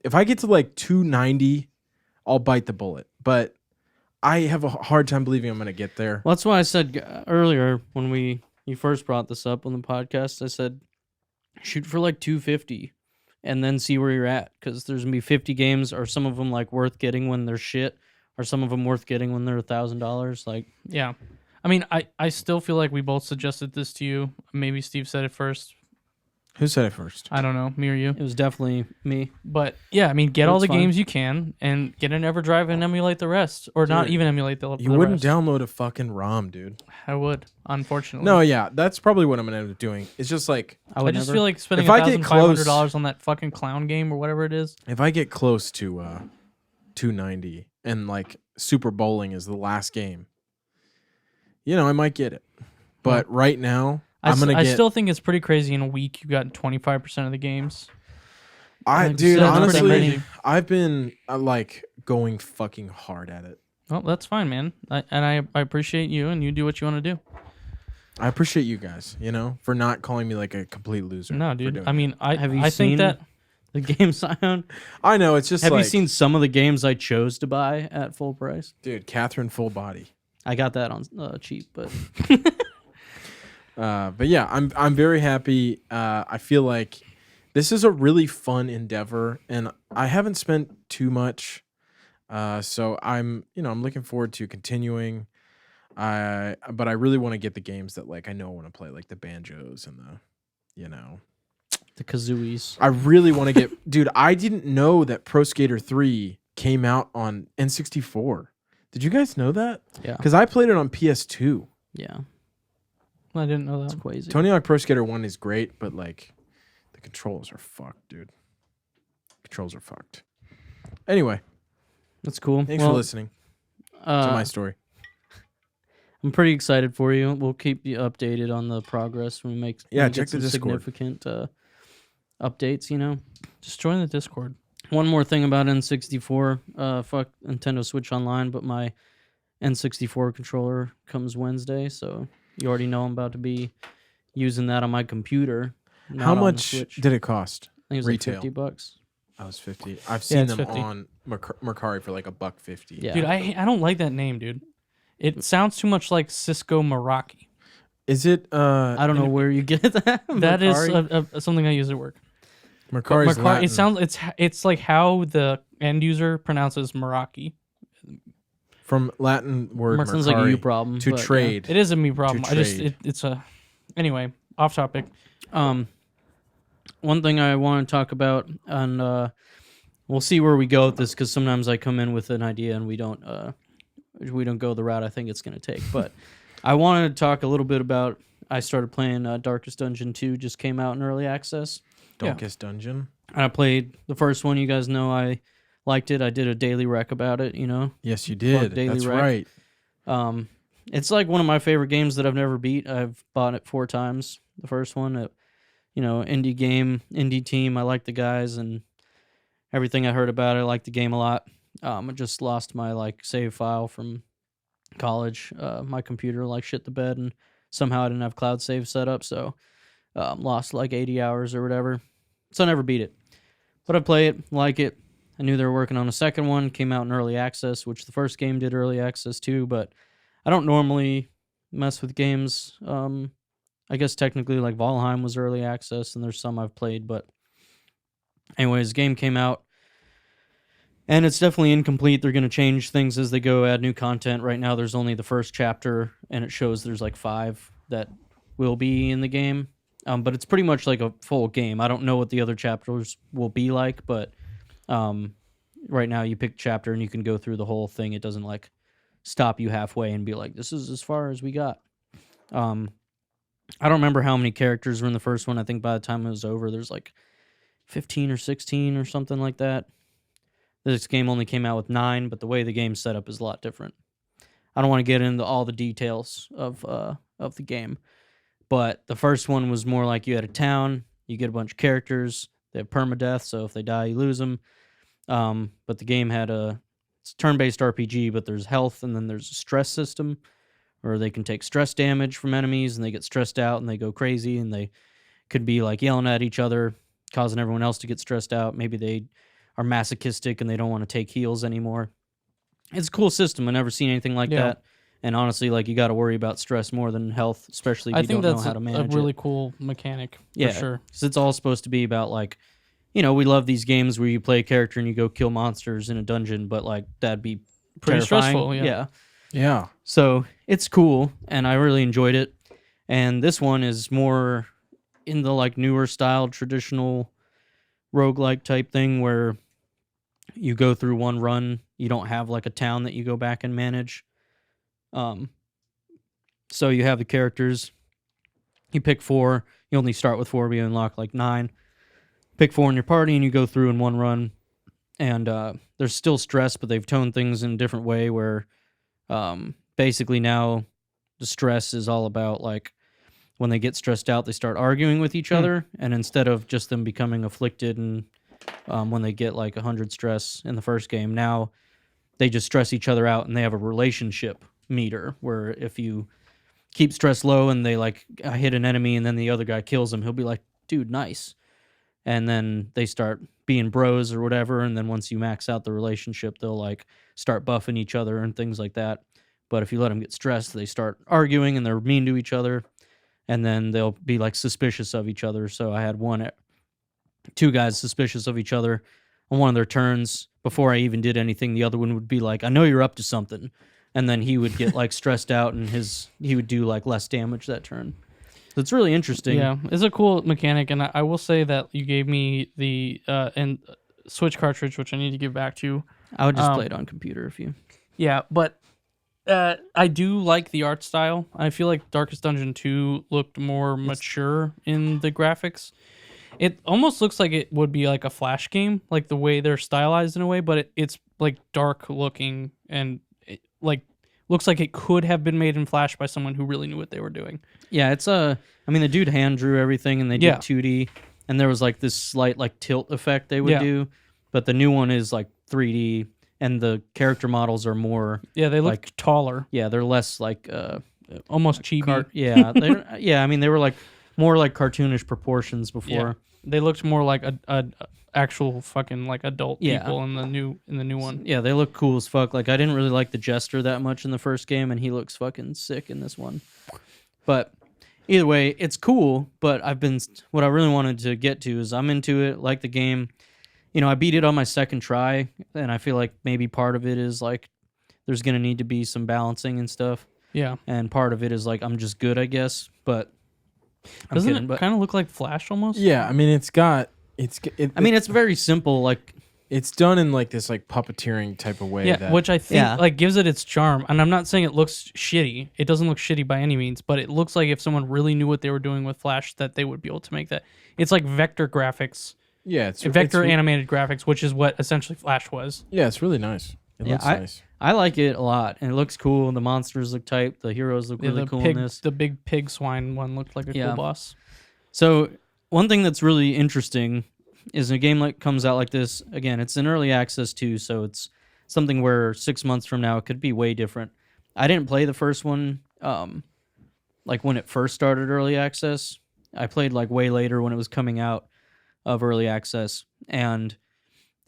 if I get to like 290, I'll bite the bullet. But I have a hard time believing I'm going to get there. Well, that's why I said earlier when you first brought this up on the podcast, I said shoot for like 250 and then see where you're at, because there's gonna be 50 games, or some of them like worth getting when they're shit, or some of them worth getting when they're $1,000. Like, Yeah. I mean, I still feel like we both suggested this to you. Maybe Steve said it first. Who said it first? I don't know, me or you. it was definitely me. But yeah, I mean, get all That's the fine. games you can and get an EverDrive and emulate the rest, or not Dude, even emulate the. You the wouldn't rest. download a fucking ROM, dude. I would, unfortunately. No, yeah, that's probably what I'm going to end up doing. It's just like, I I would just never. feel like spending If I get $1,500 on that fucking clown game or whatever it is. if I get close to 290 and like Super Bowling is the last game, I might get it. But right now, I I'm going to get... still think it's pretty crazy. In a week, you got 25% of the games. Dude, that's pretty honestly, crazy. I've been like going fucking hard at it. Well, that's fine, man. I appreciate you, and you do what you want to do. I appreciate you guys, for not calling me like a complete loser. No, for dude. doing I it. mean, Have you I seen think that the games I own? I know it's just Have like, you seen some of the games I chose to buy at full price? dude, Catherine full body. I got that on cheap, but But yeah, I'm very happy. I feel like this is a really fun endeavor, and I haven't spent too much. So I'm looking forward to continuing. But I really want to get the games that like I know I want to play, like the banjos and the, The Kazooies. I really want to get, dude. I didn't know that Pro Skater 3 came out on N64. Did you guys know that? Yeah. Because I played it on PS2. Yeah. I didn't know That's that. crazy. Tony Hawk Pro Skater 1 is great, but like the controls are fucked, dude. Controls are fucked. Anyway, That's cool. thanks for listening to my story. I'm pretty excited for you. We'll keep you updated on the progress when we make Yeah, get check the some Discord. significant updates, you know. Just join the Discord. One more thing about N64. Fuck Nintendo Switch Online, but my N64 controller comes Wednesday, so you already know I'm about to be using that on my computer. not How on the much Switch. did it cost? I think it was retail? like $50. I was 50. I've seen it's them 50. on Mercari for like $1.50. Yeah. Dude, I don't like that name, dude. It sounds too much like Cisco Meraki. Is it? I don't know where you get that. That is Mercari? something I use at work. Mercari's Mercari, Latin. it sounds it's like how the end user pronounces Meraki. From Latin word Sounds like a Mercari, you problem. to but, yeah. trade. It is a me problem. I just trade. it's a anyway, off topic. One thing I want to talk about, and we'll see where we go with this, because sometimes I come in with an idea and we don't go the route I think it's going to take. But I wanted to talk a little bit about. I started playing Darkest Dungeon 2. Just came out in early access. Darkest Dungeon. I played the first one. You guys know I liked it. I did a daily rec about it. You know. Yes, you did. Daily That's Rec. right. It's like one of my favorite games that I've never beat. I've bought it 4 times. The first one, indie game, indie team. I like the guys and everything I heard about it. I like the game a lot. I just lost my save file from college. My computer shit the bed, and somehow I didn't have cloud save set up, so lost 80 hours or whatever. So I never beat it. But I play it, like it. I knew they were working on a second one. Came out in early access, which the first game did early access too, but I don't normally mess with games. I guess technically Valheim was early access, and there's some I've played, but anyways, game came out, and it's definitely incomplete. They're going to change things as they go, add new content. Right now there's only the first chapter, and it shows there's 5 that will be in the game, but it's pretty much like a full game. I don't know what the other chapters will be like, but right now you pick a chapter and you can go through the whole thing. It doesn't stop you halfway and be like, this is as far as we got. I don't remember how many characters were in the first one. I think by the time it was over, there's 15 or 16 or something like that. This game only came out with 9, but the way the game's set up is a lot different. I don't want to get into all the details of the game, but the first one was more like you had a town, you get a bunch of characters, they have permadeath, so if they die, you lose them. But the game had it's a turn-based RPG, but there's health, and then there's a stress system, or they can take stress damage from enemies, and they get stressed out, and they go crazy, and they could be yelling at each other, causing everyone else to get stressed out. Maybe they are masochistic, and they don't want to take heals anymore. It's a cool system. I've never seen anything like that. And honestly, you got to worry about stress more than health, especially if you don't know how to manage it. I think that's a really cool mechanic, for sure. Because it's all supposed to be about, we love these games where you play a character and you go kill monsters in a dungeon, but, that'd be Pretty terrifying. stressful, yeah. Yeah. So it's cool, and I really enjoyed it. And this one is more in the newer style, traditional roguelike type thing where you go through one run. You don't have a town that you go back and manage. So you have the characters. You pick 4. You only start with 4, but you unlock 9. Pick 4 in your party, and you go through in one run. And there's still stress, but they've toned things in a different way where basically now the stress is all about when they get stressed out, they start arguing with each other, and instead of just them becoming afflicted and when they get 100 stress in the first game, now they just stress each other out, and they have a relationship meter where if you keep stress low and they hit an enemy and then the other guy kills him, he'll be like, dude, nice. And then they start being bros or whatever, and then once you max out the relationship, they'll start buffing each other and things like that. But if you let them get stressed, they start arguing and they're mean to each other, and then they'll be suspicious of each other. So I had 2 guys suspicious of each other on one of their turns. Before I even did anything, the other one would be like, I know you're up to something. And then he would get stressed out, and he would do less damage that turn. So it's really interesting. Yeah, it's a cool mechanic, and I will say that you gave me the and Switch cartridge, which I need to give back to you. I would just play it on computer if you. Yeah, but I do like the art style. I feel like Darkest Dungeon 2 looked more mature in the graphics. It almost looks like it would be like a Flash game, like the way they're stylized in a way, but it's like dark looking and like looks like it could have been made in Flash by someone who really knew what they were doing. Yeah, it's I mean, the dude hand drew everything, and they did Yeah. 2D, and there was like this slight like tilt effect they would Yeah. do, but the new one is like 3D, and the character models are more. Yeah, they look like taller, Yeah, they're less like almost chibi. yeah, yeah. I mean, they were like more like cartoonish proportions before. Yeah. They looked more like a actual fucking like adult Yeah. people in the new one. Yeah, they look cool as fuck. Like, I didn't really like the Jester that much in the first game, and he looks fucking sick in this one. But either way, it's cool. But what I really wanted to get to is I'm into it, like the game. You know, I beat it on my second try, and I feel like maybe part of it is like there's gonna need to be some balancing and stuff, Yeah. and part of it is like I'm just good, I guess. But Doesn't kidding, it but kind of look like Flash almost? Yeah, I mean it's very simple. Like, it's done in like this like puppeteering type of way. Yeah, that, which I think Yeah. like gives it its charm. And I'm not saying it looks shitty. It doesn't look shitty by any means, but it looks like if someone really knew what they were doing with Flash, that they would be able to make that. It's like vector graphics, it's vector animated graphics, which is what essentially Flash was. Yeah, it's really nice. It Yeah, looks nice. I like it a lot, and it looks cool. The monsters look tight. The heroes look really cool in this. The big pig swine one looked like a Yeah. cool boss. So one thing that's really interesting is a game like comes out like this. Again, it's in early access too, so it's something where 6 months from now it could be way different. I didn't play the first one, like when it first started early access. I played like way later when it was coming out of early access, and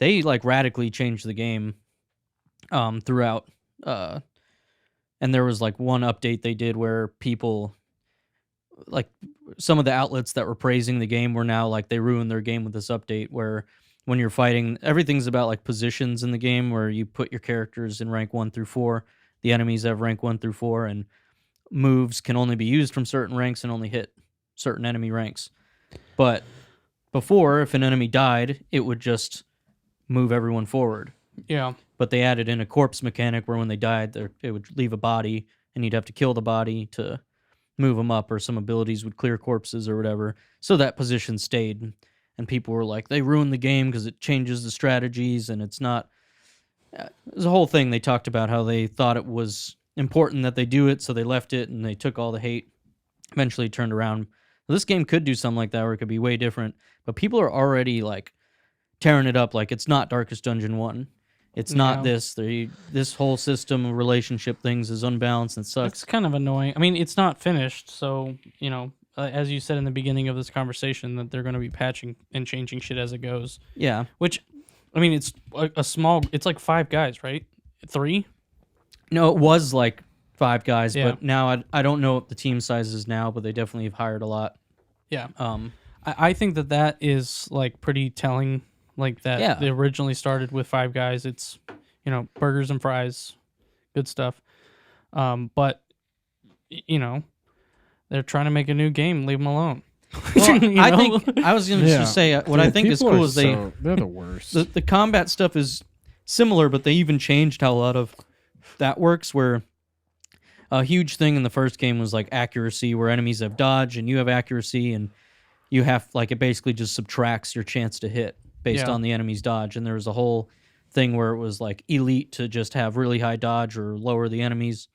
they like radically changed the game throughout. And there was like one update they did where people, like some of the outlets that were praising the game, were now like they ruined their game with this update where when you're fighting, everything's about like positions in the game where you put your characters in rank 1 through 4. The enemies have rank 1 through 4, and moves can only be used from certain ranks and only hit certain enemy ranks. But before, if an enemy died, it would just move everyone forward. Yeah. But they added in a corpse mechanic where when they died, it would leave a body, and you'd have to kill the body to move them up, or some abilities would clear corpses or whatever. So that position stayed, and people were like, they ruined the game because it changes the strategies, and it's not... There's a whole thing they talked about how they thought it was important that they do it, so they left it, and they took all the hate. Eventually turned around. This game could do something like that where it could be way different, but people are already like tearing it up like it's not Darkest Dungeon 1. It's not this. This whole system of relationship things is unbalanced and sucks. It's kind of annoying. I mean, it's not finished, so, you know, as you said in the beginning of this conversation, that they're going to be patching and changing shit as it goes. Yeah. Which, I mean, it's a small... It's like 5 guys, right? 3? No, it was like 5 guys, Yeah. but now I don't know what the team size is now, but they definitely have hired a lot. Yeah. I think that is, like, pretty telling... Like that, Yeah. They originally started with 5 guys. It's, you know, burgers and fries, good stuff. But you know, they're trying to make a new game. Leave them alone. Well, You I know? think I was going to just say what I think is people cool are is they're the worst. the combat stuff is similar, but they even changed how a lot of that works. Where a huge thing in the first game was like accuracy, where enemies have dodge and you have accuracy, and you have like it basically just subtracts your chance to hit based on the enemy's dodge. And there was a whole thing where it was like elite to just have really high dodge or lower the enemies.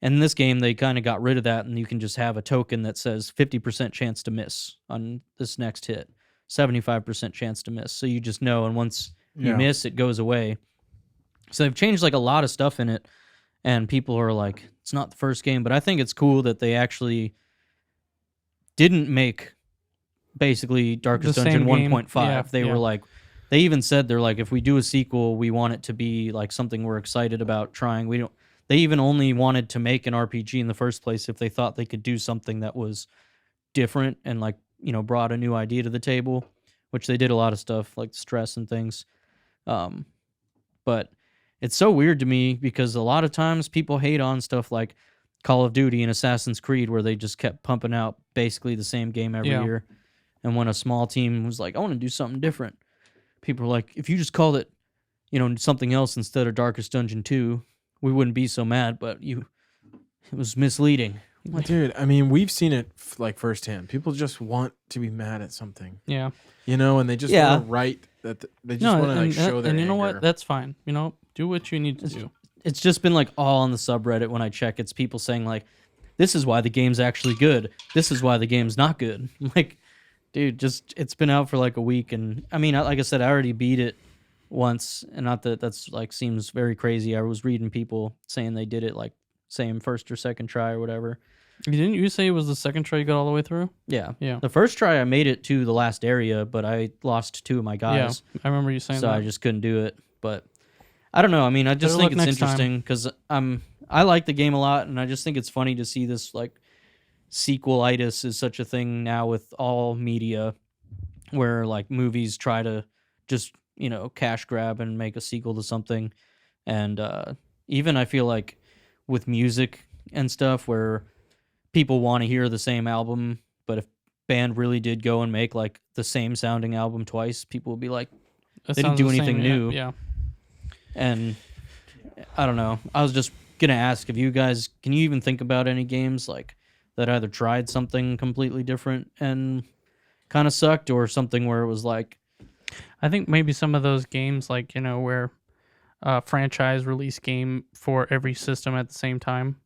And in this game, they kind of got rid of that, and you can just have a token that says 50% chance to miss on this next hit, 75% chance to miss. So you just know, and once you miss, it goes away. So they've changed like a lot of stuff in it, and people are like, it's not the first game, but I think it's cool that they actually didn't make basically Darkest The Dungeon same game. 1.5. Yeah, They were like, they even said they're like, if we do a sequel, we want it to be like something we're excited about trying. They even only wanted to make an RPG in the first place if they thought they could do something that was different and like, you know, brought a new idea to the table, which they did a lot of stuff like stress and things. But it's so weird to me because a lot of times people hate on stuff like Call of Duty and Assassin's Creed, where they just kept pumping out basically the same game every Yeah. year. And when a small team was like, I want to do something different, people were like, if you just called it, something else instead of Darkest Dungeon 2, we wouldn't be so mad, but it was misleading. Dude, I mean, we've seen it like firsthand. People just want to be mad at something, Yeah. and they just want to write that. They just want to like show their and you know anger. what? That's fine. Do what you need to do. It's just been like all on the subreddit when I check. It's people saying like, this is why the game's actually good. This is why the game's not good. I'm like, dude, it's been out for like a week. And I mean, like I said, I already beat it once. And not that that's like seems very crazy. I was reading people saying they did it like same first or second try or whatever. Didn't you say it was the second try you got all the way through? Yeah. Yeah. The first try I made it to the last area, but I lost 2 of my guys. Yeah, I remember you saying So that. I just couldn't do it. But I don't know. I mean, I just Better think luck it's next time. interesting because I like the game a lot, and I just think it's funny to see this like sequelitis is such a thing now with all media, where like movies try to just cash grab and make a sequel to something, and even I feel like with music and stuff where people want to hear the same album, but if band really did go and make like the same sounding album twice, people would be like, That they didn't sounds do the anything same, new. Yeah. And I don't know. I was just gonna ask if you guys can you even think about any games like that either tried something completely different and kind of sucked, or something where it was like, I think maybe some of those games, like where franchise release game for every system at the same time.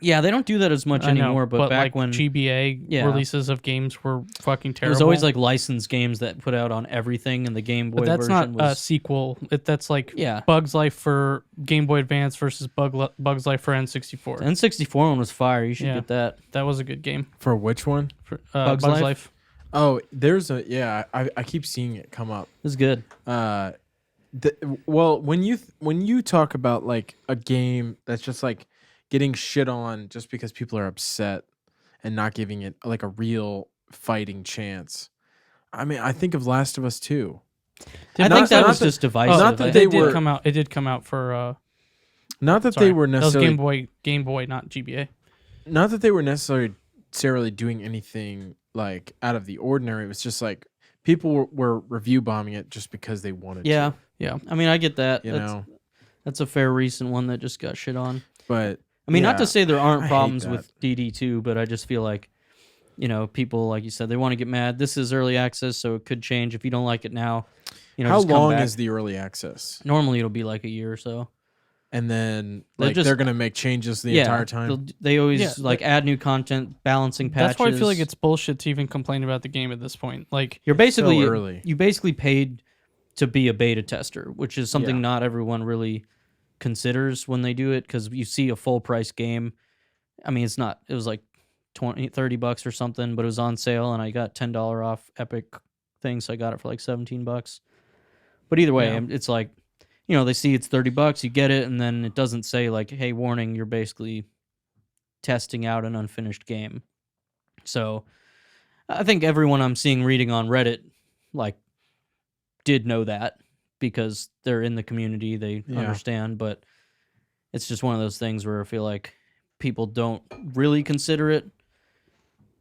yeah, they don't do that as much I know, anymore. But back like when GBA Yeah. releases of games were fucking it terrible. was always like licensed games that put out on everything, and the Game Boy but that's version not a was sequel. That's like yeah. Bugs Life for Game Boy Advance versus Bugs Life for N64. The N64 one was fire. You should Yeah. get that. That was a good game. For which one? For, Bugs Bugs Life? Life. Oh, there's I keep seeing it come up. It was good. Well, when you talk about like a game that's just like getting shit on just because people are upset and not giving it like a real fighting chance, I mean, I think of Last of Us 2. I Not- think that not was that- just divisive. not that I they think. It did were- come out. It did come out for. Not that Sorry, they were that was necessarily Game Boy, not GBA. not that they were necessarily doing anything like out of the ordinary. It was just like people were review bombing it just because they wanted Yeah, to. Yeah. I mean, I get that. You know, That's a fair recent one that just got shit on. but I mean, not yeah, to say there I aren't hate problems that. with DD2, but I just feel like, people, like you said, they want to get mad. This is early access, so it could change. If you don't like it now, How just come long back. is the early access? Normally it'll be like a year or so. And then They're like just- they're gonna make changes the entire time. They always Yeah, like add new content, balancing patches. That's why I feel like it's bullshit to even complain about the game at this point. Like, You're basically so early. You basically paid to be a beta tester, which is something Yeah. not everyone really considers when they do it, because you see a full price game. I mean, it's not. It was like $30 or something, but it was on sale, and I got $10 off Epic thing, so I got it for like $17. But either way, Yeah. it's like, they see it's $30, you get it, and then it doesn't say like, "Hey, warning, you're basically testing out an unfinished game." So, I think everyone I'm seeing reading on Reddit, like, did know that because they're in the community, they Yeah. understand. But it's just one of those things where I feel like people don't really consider it.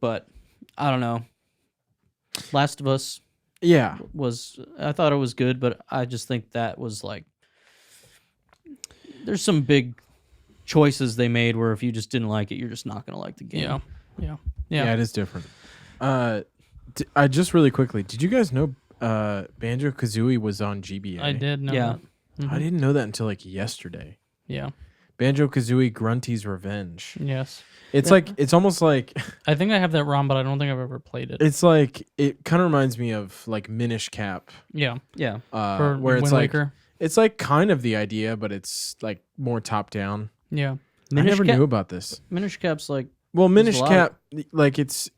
But I don't know. Last of Us Yeah, I thought it was good, but I just think that was like, there's some big choices they made where if you just didn't like it, you're just not gonna like the game. yeah. it is different. I just really quickly, did you guys know Banjo Kazooie was on GBA? I did know. Yeah. that. I didn't know that until like yesterday. Yeah. Banjo Kazooie Grunty's Revenge. Yes. It's like it's almost like I think I have that ROM, but I don't think I've ever played it. it's like it kind of reminds me of like Minish Cap, Yeah. Yeah. For where it's Wind like Waker. it's like kind of the idea, but it's like more top down. Yeah. I Minish never Cap- knew about this. Minish Cap's like, Well, Minish a lot Cap, like it's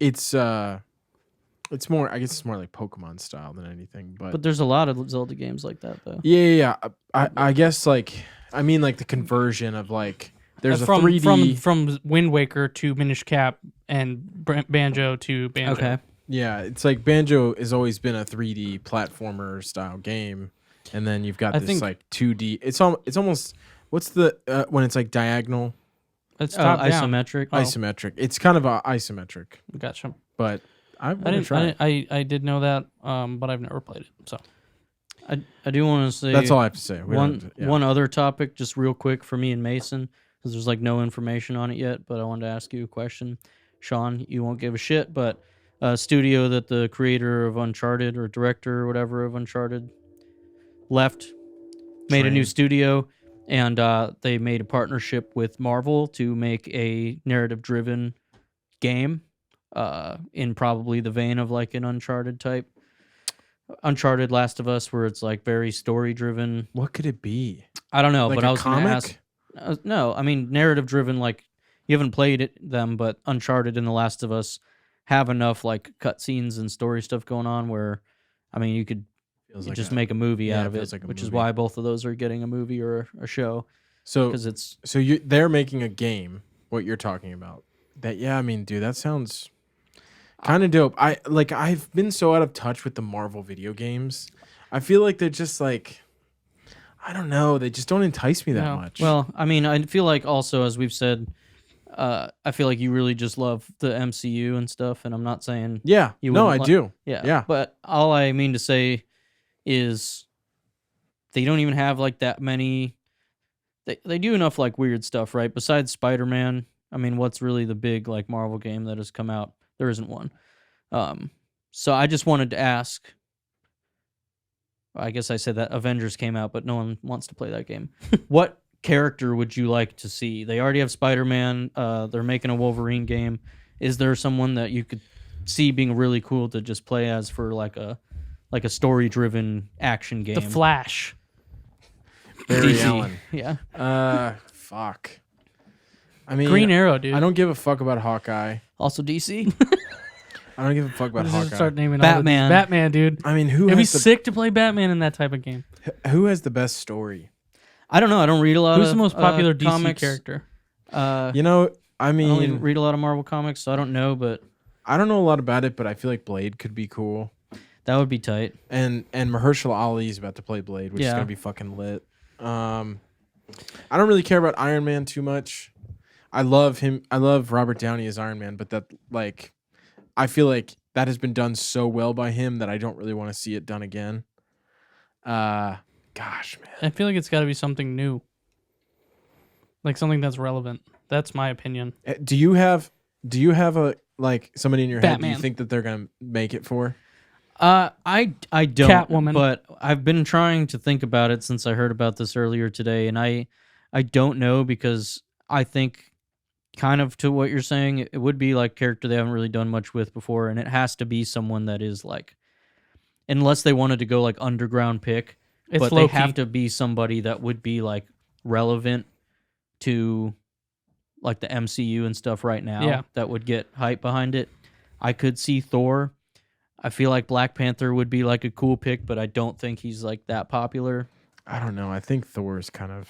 more. I guess it's more like Pokemon style than anything. But there's a lot of Zelda games like that though. yeah. I guess like I mean like the conversion of like there's a from 3D. from Wind Waker to Minish Cap and Banjo to Banjo. Okay. Yeah, it's like Banjo has always been a 3D platformer style game, and then you've got I this think- like 2D. It's almost what's the when it's like diagonal. It's top down. Isometric. Isometric. It's kind of a isometric, Gotcha. but I want to try. I did know that, but I've never played it. So I do want to say That's all I have to say. One other topic, just real quick for me and Mason, because there's like no information on it yet. But I wanted to ask you a question, Sean. You won't give a shit, but a studio that the creator of Uncharted or director or whatever of Uncharted left made a new studio, and they made a partnership with Marvel to make a narrative-driven game in probably the vein of like an Uncharted type. Uncharted Last of Us, where it's like very story-driven. What could it be? I don't know, Like but a I was going to comic? ask. No, I mean narrative-driven. Like you haven't played them, but Uncharted and The Last of Us have enough like cutscenes and story stuff going on where, I mean, you could just make a movie out of it, like a which is movie. why both of those are getting a movie or a show. So Because it's they're making a game. What you're talking about? That I mean, dude, that sounds kind of dope. I've been so out of touch with the Marvel video games. I feel like they're just like, I don't know. They just don't entice me that No. much. well, I mean, I feel like also as we've said, I feel like you really just love the MCU and stuff, and I'm not saying yeah, you no, I wouldn't do. Yeah. But all I mean to say is they don't even have like that many. They do enough like weird stuff, right? Besides Spider-Man, I mean, what's really the big like Marvel game that has come out? There isn't one. So I just wanted to ask. I guess I said that Avengers came out, but no one wants to play that game. What character would you like to see? They already have Spider-Man. They're making a Wolverine game. Is there someone that you could see being really cool to just play as for like a story-driven action game? The Flash. Barry DC. Allen. Yeah. Fuck. I mean, Green Arrow, dude. I don't give a fuck about Hawkeye. Also DC. I don't give a fuck about Let's just Hawkeye. start naming Batman. all the Batman, dude. I mean, who It'd be has the sick to play Batman in that type of game. who has the best story? I don't know. I don't read a lot Who's of the most popular DC comics. character? You know, I I don't mean, even read a lot of Marvel comics, so I don't know, but I don't know a lot about it, but I feel like Blade could be cool. that would be tight. And Mahershala Ali is about to play Blade, which is Yeah. gonna be fucking lit. I don't really care about Iron Man too much. I love him. I love Robert Downey as Iron Man, but that like, I feel like that has been done so well by him that I don't really want to see it done again. Gosh, man. I feel like it's got to be something new, like something that's relevant. That's my opinion. Do you have a like somebody in your head that you Batman. think that they're gonna make it for? I don't. Catwoman. But I've been trying to think about it since I heard about this earlier today, and I don't know because I think kind of to what you're saying, it would be like character they haven't really done much with before, and it has to be someone that is like, unless they wanted to go like underground pick, It's but Loki. they have to be somebody that would be like relevant to like the MCU and stuff right now. Yeah. That would get hype behind it. I could see Thor. I feel like Black Panther would be like a cool pick, but I don't think he's like that popular. I don't know. I think Thor's kind of.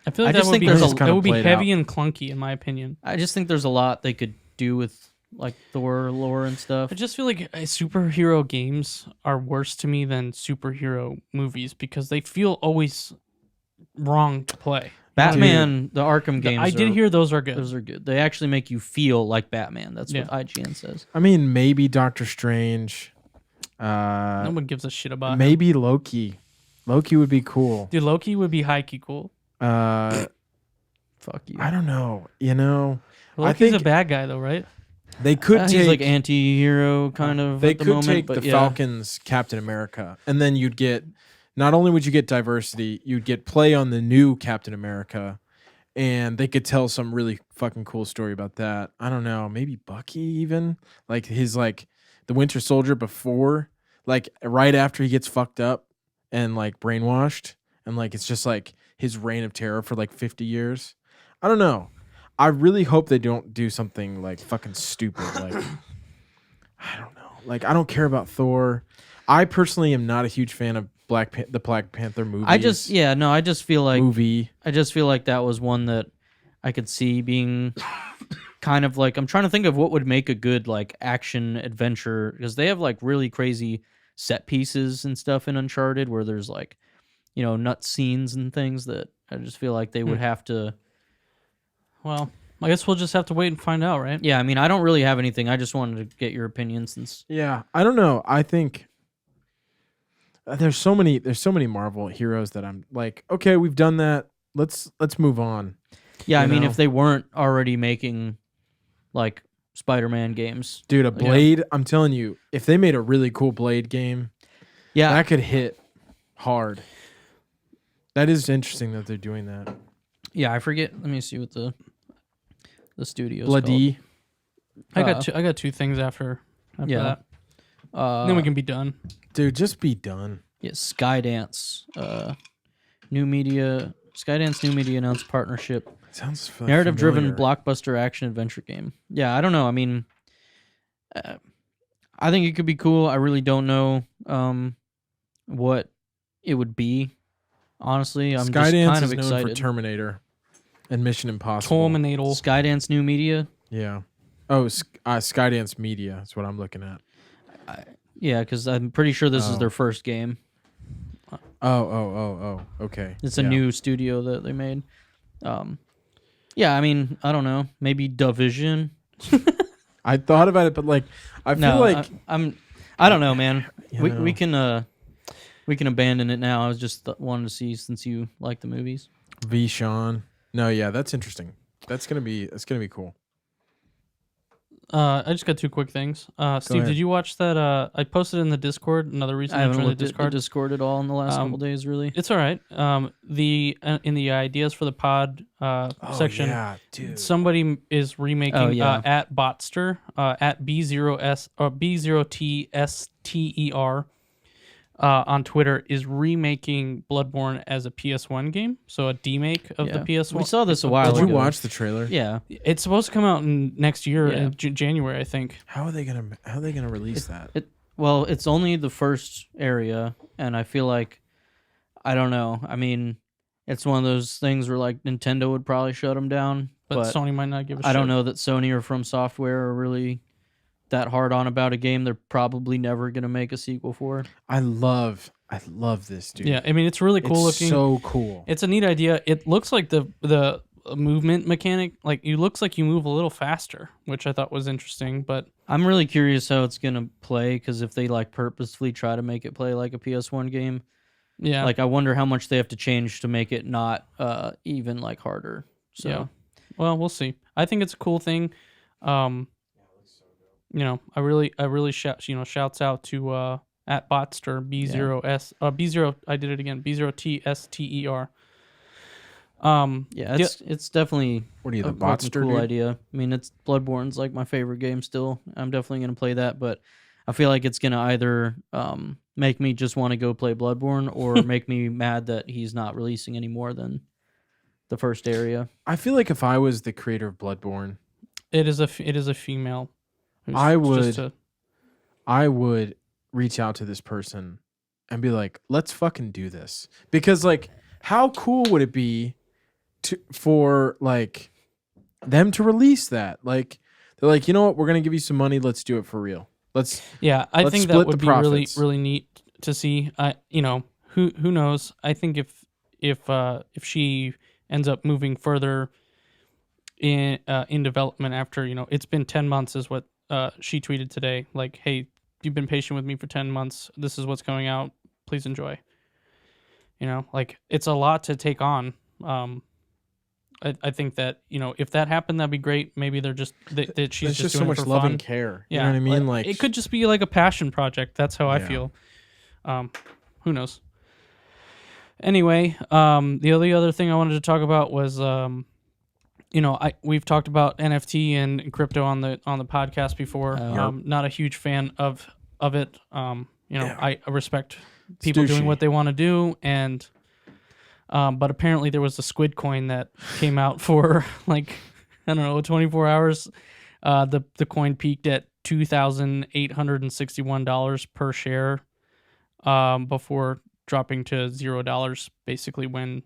I feel I like just that would think be there's a- that kinda would be played heavy and clunky in my opinion. I just think there's a lot they could do with like Thor lore and stuff. I just feel like superhero games are worse to me than superhero movies because they feel always wrong to play. Batman, the Arkham games. I did hear those are good. those are good. They actually make you feel like Batman. That's Yeah. what IGN says. I mean, maybe Doctor Strange. No one gives a shit about him. Maybe Loki. Loki would be cool. Dude, Loki would be high key cool. Fuck you. I don't know. You know, Loki's think- a bad guy though, right? they could take he's like anti-hero kind of. they at the could moment, take but the yeah. Falcons Captain America, and then you'd get not only would you get diversity, you'd get play on the new Captain America, and they could tell some really fucking cool story about that. I don't know, maybe Bucky even like his like the Winter Soldier before, like right after he gets fucked up and like brainwashed, and like it's just like his reign of terror for like 50 years. I don't know. I really hope they don't do something like fucking stupid. Like, I don't know. Like, I don't care about Thor. I personally am not a huge fan of the Black Panther movie. I just feel like movie. I just feel like that was one that I could see being kind of like, I'm trying to think of what would make a good like action adventure, because they have like really crazy set pieces and stuff in Uncharted where there's like, you know, nut scenes and things that I just feel like they would have to Well, I guess we'll just have to wait and find out, right? Yeah, I mean, I don't really have anything. I just wanted to get your opinion since. Yeah, I don't know. I think there's so many Marvel heroes that I'm like, okay, we've done that. Let's move on. Yeah, I mean, know? if they weren't already making like Spider-Man games, Dude, a Blade, I'm telling you, if they made a really cool Blade game, yeah, that could hit hard. That is interesting that they're doing that. yeah, I forget. Let me see what the studio's Bloody. I got two things after Yeah. that. called. Then we can be done. Dude, just be done. Yeah, Skydance, new media. Skydance new media announced partnership. Sounds Narrative-driven familiar. blockbuster action-adventure game. Yeah, I don't know. I mean, I think it could be cool. I really don't know what it would be. Honestly, I'm just Skydance kind is of known excited. for Terminator and Mission Impossible. Terminator. Skydance new media. Yeah. Oh, Skydance Media is what I'm looking at. Yeah, because I'm pretty sure this is Oh. their first game. Oh. Okay. It's a new studio that they made. Yeah, I mean, I don't know. Maybe Division. I thought about it, but like, I feel like I don't know, man. You we know. we can abandon it now. I was just wanting to see since you like the movies. V. Sean. No, yeah, that's interesting. That's gonna be cool. I just got two quick things. Steve, ahead. did you watch that? I posted in the Discord. Another reason I I haven't joined the looked at the Discord. Discord at all in the last couple days, really. It's all right. The in the ideas for the pod section, yeah, dude. somebody is remaking Oh, yeah. at Botster at B0S or B0TSTER on Twitter is remaking Bloodborne as a PS1 game, so a demake of the PS1. We saw this a while Did ago. you watch the trailer? Yeah. It's supposed to come out in next year Yeah. in January, I think. How are they gonna release that? Well, it's only the first area, and I feel like I don't know. I mean, it's one of those things where like Nintendo would probably shut them down, But, but Sony might not give a shit. I don't know that Sony or From Software are really that hard on about a game they're probably never gonna make a sequel for. I love this, dude. Yeah, I mean, it's really cool It's looking. so cool. It's a neat idea. It looks like the movement mechanic, like it looks like you move a little faster, which I thought was interesting. But I'm really curious how it's gonna play because if they like purposefully try to make it play like a PS1 game, yeah, like I wonder how much they have to change to make it not even like harder. So yeah. Well, we'll see. I think it's a cool thing. You know, I really shouts out to at Botster B0S B0. I did it again. B0TSTER. yeah, it's definitely What are you, a the fucking Botster, cool dude? idea. I mean, it's Bloodborne's like my favorite game still. I'm definitely gonna play that, but I feel like it's gonna either make me just want to go play Bloodborne or make me mad that he's not releasing any more than the first area. I feel like if I was the creator of Bloodborne, It is a female. who's I just would- I would reach out to this person and be like, let's fucking do this. Because like, how cool would it be for like them to release that? Like, they're like, you know what, we're gonna give you some money, let's do it for real. Yeah, I Let's think that split would the be really profits. really neat to see. Who knows? I think if she ends up moving further in development after, it's been 10 months is what she tweeted today. Like, hey, you've been patient with me for 10 months. This is what's coming out. Please enjoy. Like it's a lot to take on. I think that, if that happened, that'd be great. Maybe they're just that she's There's just so doing much it for love fun. and care. Yeah, You know what I mean? Like it could just be like a passion project. That's how I Yeah. feel. Who knows? Anyway, the only other thing I wanted to talk about was, we've talked about NFT and crypto on the podcast before. Not a huge fan of it. I respect people doing douchey. what they want to do, and but apparently there was a Squid coin that came out for like, I don't know, 24 hours. The coin peaked at $2,861 per share, before dropping to $0 basically when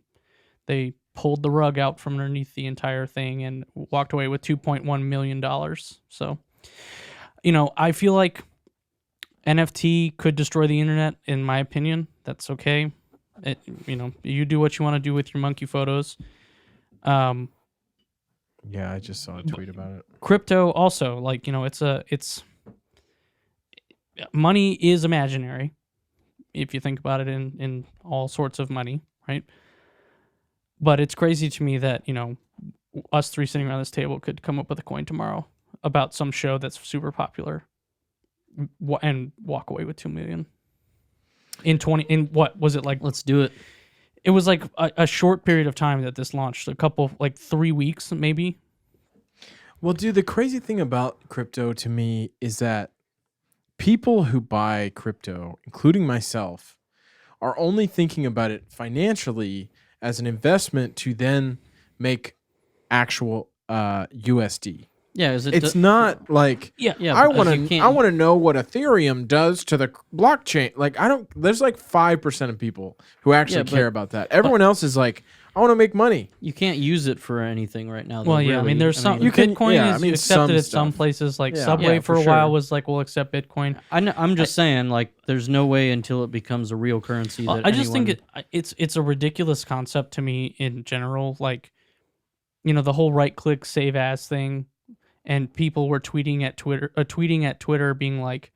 they pulled the rug out from underneath the entire thing and walked away with $2.1 million. So, I feel like NFT could destroy the internet, in my opinion. That's okay. You do what you want to do with your monkey photos. Yeah, I just saw a tweet about it. Crypto also, like, it's money is imaginary if you think about it in all sorts of money, right? But it's crazy to me that, us three sitting around this table could come up with a coin tomorrow about some show that's super popular and walk away with 2 million in what was it, like? Let's do it. It was like a short period of time that this launched, a couple, like 3 weeks maybe. Well, dude, the crazy thing about crypto to me is that people who buy crypto, including myself, are only thinking about it financially as an investment to then make actual USD. Yeah, is it? It's not like Yeah. I want to know what Ethereum does to the blockchain. Like there's like 5% of people who actually care about that. Everyone else is like, I want to make money. You can't use it for anything right now. Well, yeah, really. I mean, there's some. You can- Bitcoin yeah, is I mean, accepted some at some stuff. places, like Yeah. Subway Yeah, for a for while sure. was like, we'll accept Bitcoin. I'm just saying, like, there's no way until it becomes a real currency. That I just think anyone- it's a ridiculous concept to me in general. Like, the whole right-click save as thing, and people were tweeting at Twitter, being like,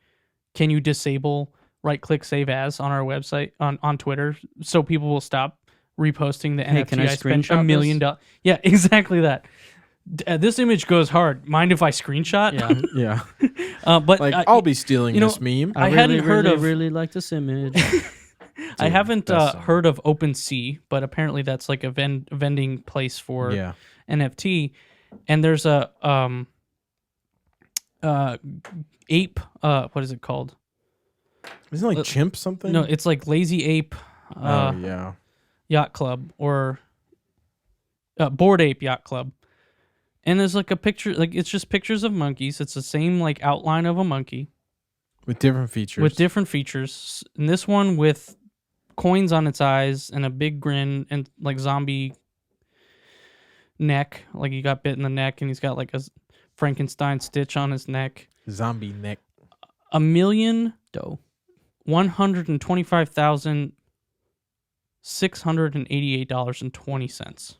"Can you disable right-click save as on our website on Twitter so people will stop reposting the NFT can I spent screenshot $1 million?" Yeah, exactly that. This image goes hard. Mind if I screenshot? Yeah. Yeah. But Like, I'll be stealing this meme. I hadn't heard of- really like this image. I haven't that's so- heard of OpenSea, but apparently that's like a vending place for Yeah. NFT. And there's a ape. What is it called? Isn't it like chimp something? No, it's like Lazy Ape Oh, yeah. Yacht Club or Bored Ape Yacht Club. And there's like a picture, like it's just pictures of monkeys. It's the same like outline of a monkey With different features. with different features. And this one with coins on its eyes and a big grin and like zombie neck, like he got bit in the neck and he's got like a Frankenstein stitch on his neck. Zombie neck. $1,125,688.20.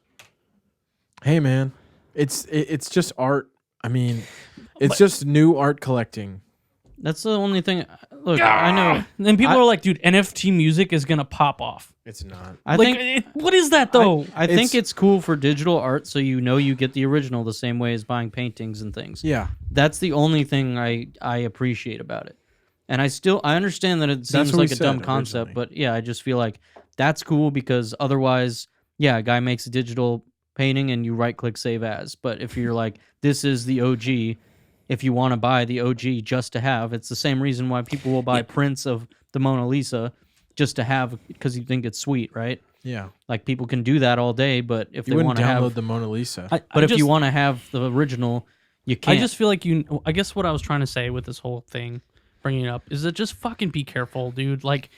Hey, man. It's just art. I mean, it's just new art collecting. That's the only thing. Look, I know. And people are like, dude, NFT music is gonna pop off. It's not. I Like, think what is that though? I think it's cool for digital art, so you get the original the same way as buying paintings and things. Yeah. That's the only thing I appreciate about it. And I understand that it That's seems what we like a dumb said concept, originally. but yeah, I just feel like that's cool because otherwise, yeah, a guy makes a digital painting and you right click save as. But if you're like, this is the OG, if you want to buy the OG just to have, it's the same reason why people will buy prints of the Mona Lisa just to have because you think it's sweet, right? Yeah. Like people can do that all day, but if You they wouldn't want to download have the Mona Lisa. but if you want to have the original, you can't. I just feel like I guess what I was trying to say with this whole thing, bringing it up, is that just fucking be careful, dude. Like,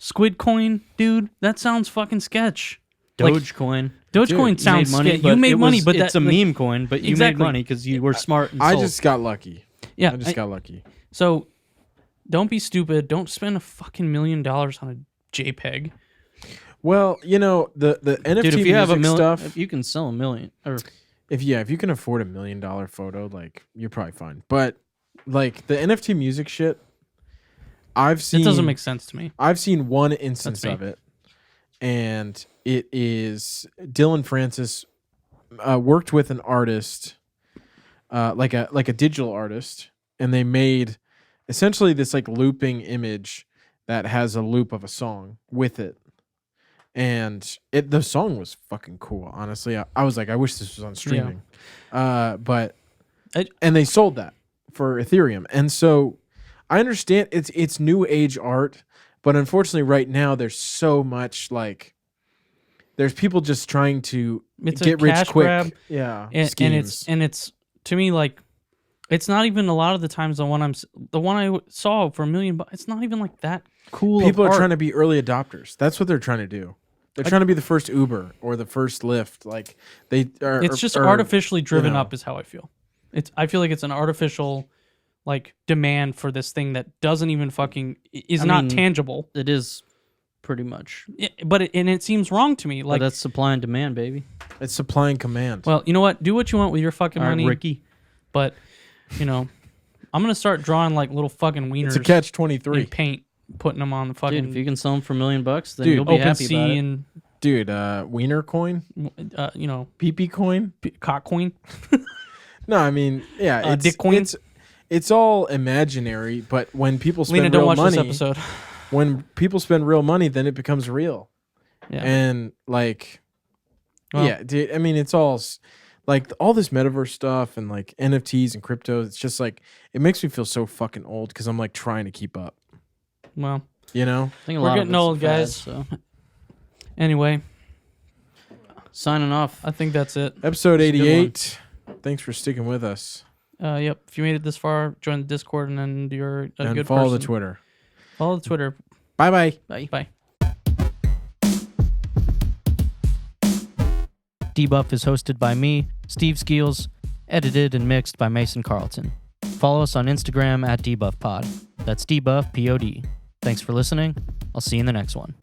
Squid coin, dude, that sounds fucking sketch. Dogecoin. Dogecoin Dude, sounds you made money, sketch. You made money, but it's that, a like, meme coin. But you Exactly. made money because you were smart. And I sold. just got lucky. Yeah, I just got lucky. So, don't be stupid. Don't spend a fucking $1 million on a JPEG. Well, the NFT Dude, if you have music stuff, if you can sell $1 million, or if you can afford $1 million photo, like, you're probably fine. But like the NFT music shit, I've seen It doesn't make sense to me. I've seen one instance That's me. of it, and it is Dylan Francis worked with an artist, like a digital artist, and they made essentially this like looping image that has a loop of a song with it. And the song was fucking cool. Honestly, I was like, I wish this was on streaming. But they sold that for Ethereum, and so I understand it's new age art, but unfortunately, right now there's so much like there's people just trying to It's a get rich cash quick. grab, Yeah, and schemes. it's to me like it's not even a lot of the times the one I saw for $1 million. It's not even like that cool. People of are art. trying to be early adopters. That's what they're trying to do. They're trying to be the first Uber or the first Lyft. Like they are. It's just or, artificially driven know. up, is how I feel. I feel like it's an artificial, like, demand for this thing that doesn't even fucking is not mean, tangible. it is pretty much. But it seems wrong to me. But Like that's supply and demand, baby. It's supply and command. well, you know what? Do what you want with your fucking All right, money, Ricky. But I'm gonna start drawing like little fucking wieners it's a catch in 23. paint, putting them on the fucking Dude, if you can sell them for $1 million, then Dude, you'll be open happy about sea it. and Dude, wiener coin? Pee-pee coin? cock coin. No, I mean, yeah, Dick coin? It's all imaginary, but when people spend Lena, don't real watch money, this episode. when people spend real money, then it becomes real. Yeah. And like, Well- yeah, dude, I mean, it's all like all this metaverse stuff and like NFTs and crypto. It's just like it makes me feel so fucking old because I'm like trying to keep up. Well, You know, I think a We're lot getting of it's old, a fad, guys. So. anyway, Signing off. I think that's it. episode It's a good 88. Thanks for sticking with us Yep. If you made it this far, join the Discord, and then you're a and good follow person. the Twitter. Follow the Twitter. Bye bye. Bye. Debuff is hosted by me, Steve Skeels, edited and mixed by Mason Carlton. Follow us on Instagram at DebuffPod. That's DebuffPod. Thanks for listening. I'll see you in the next one.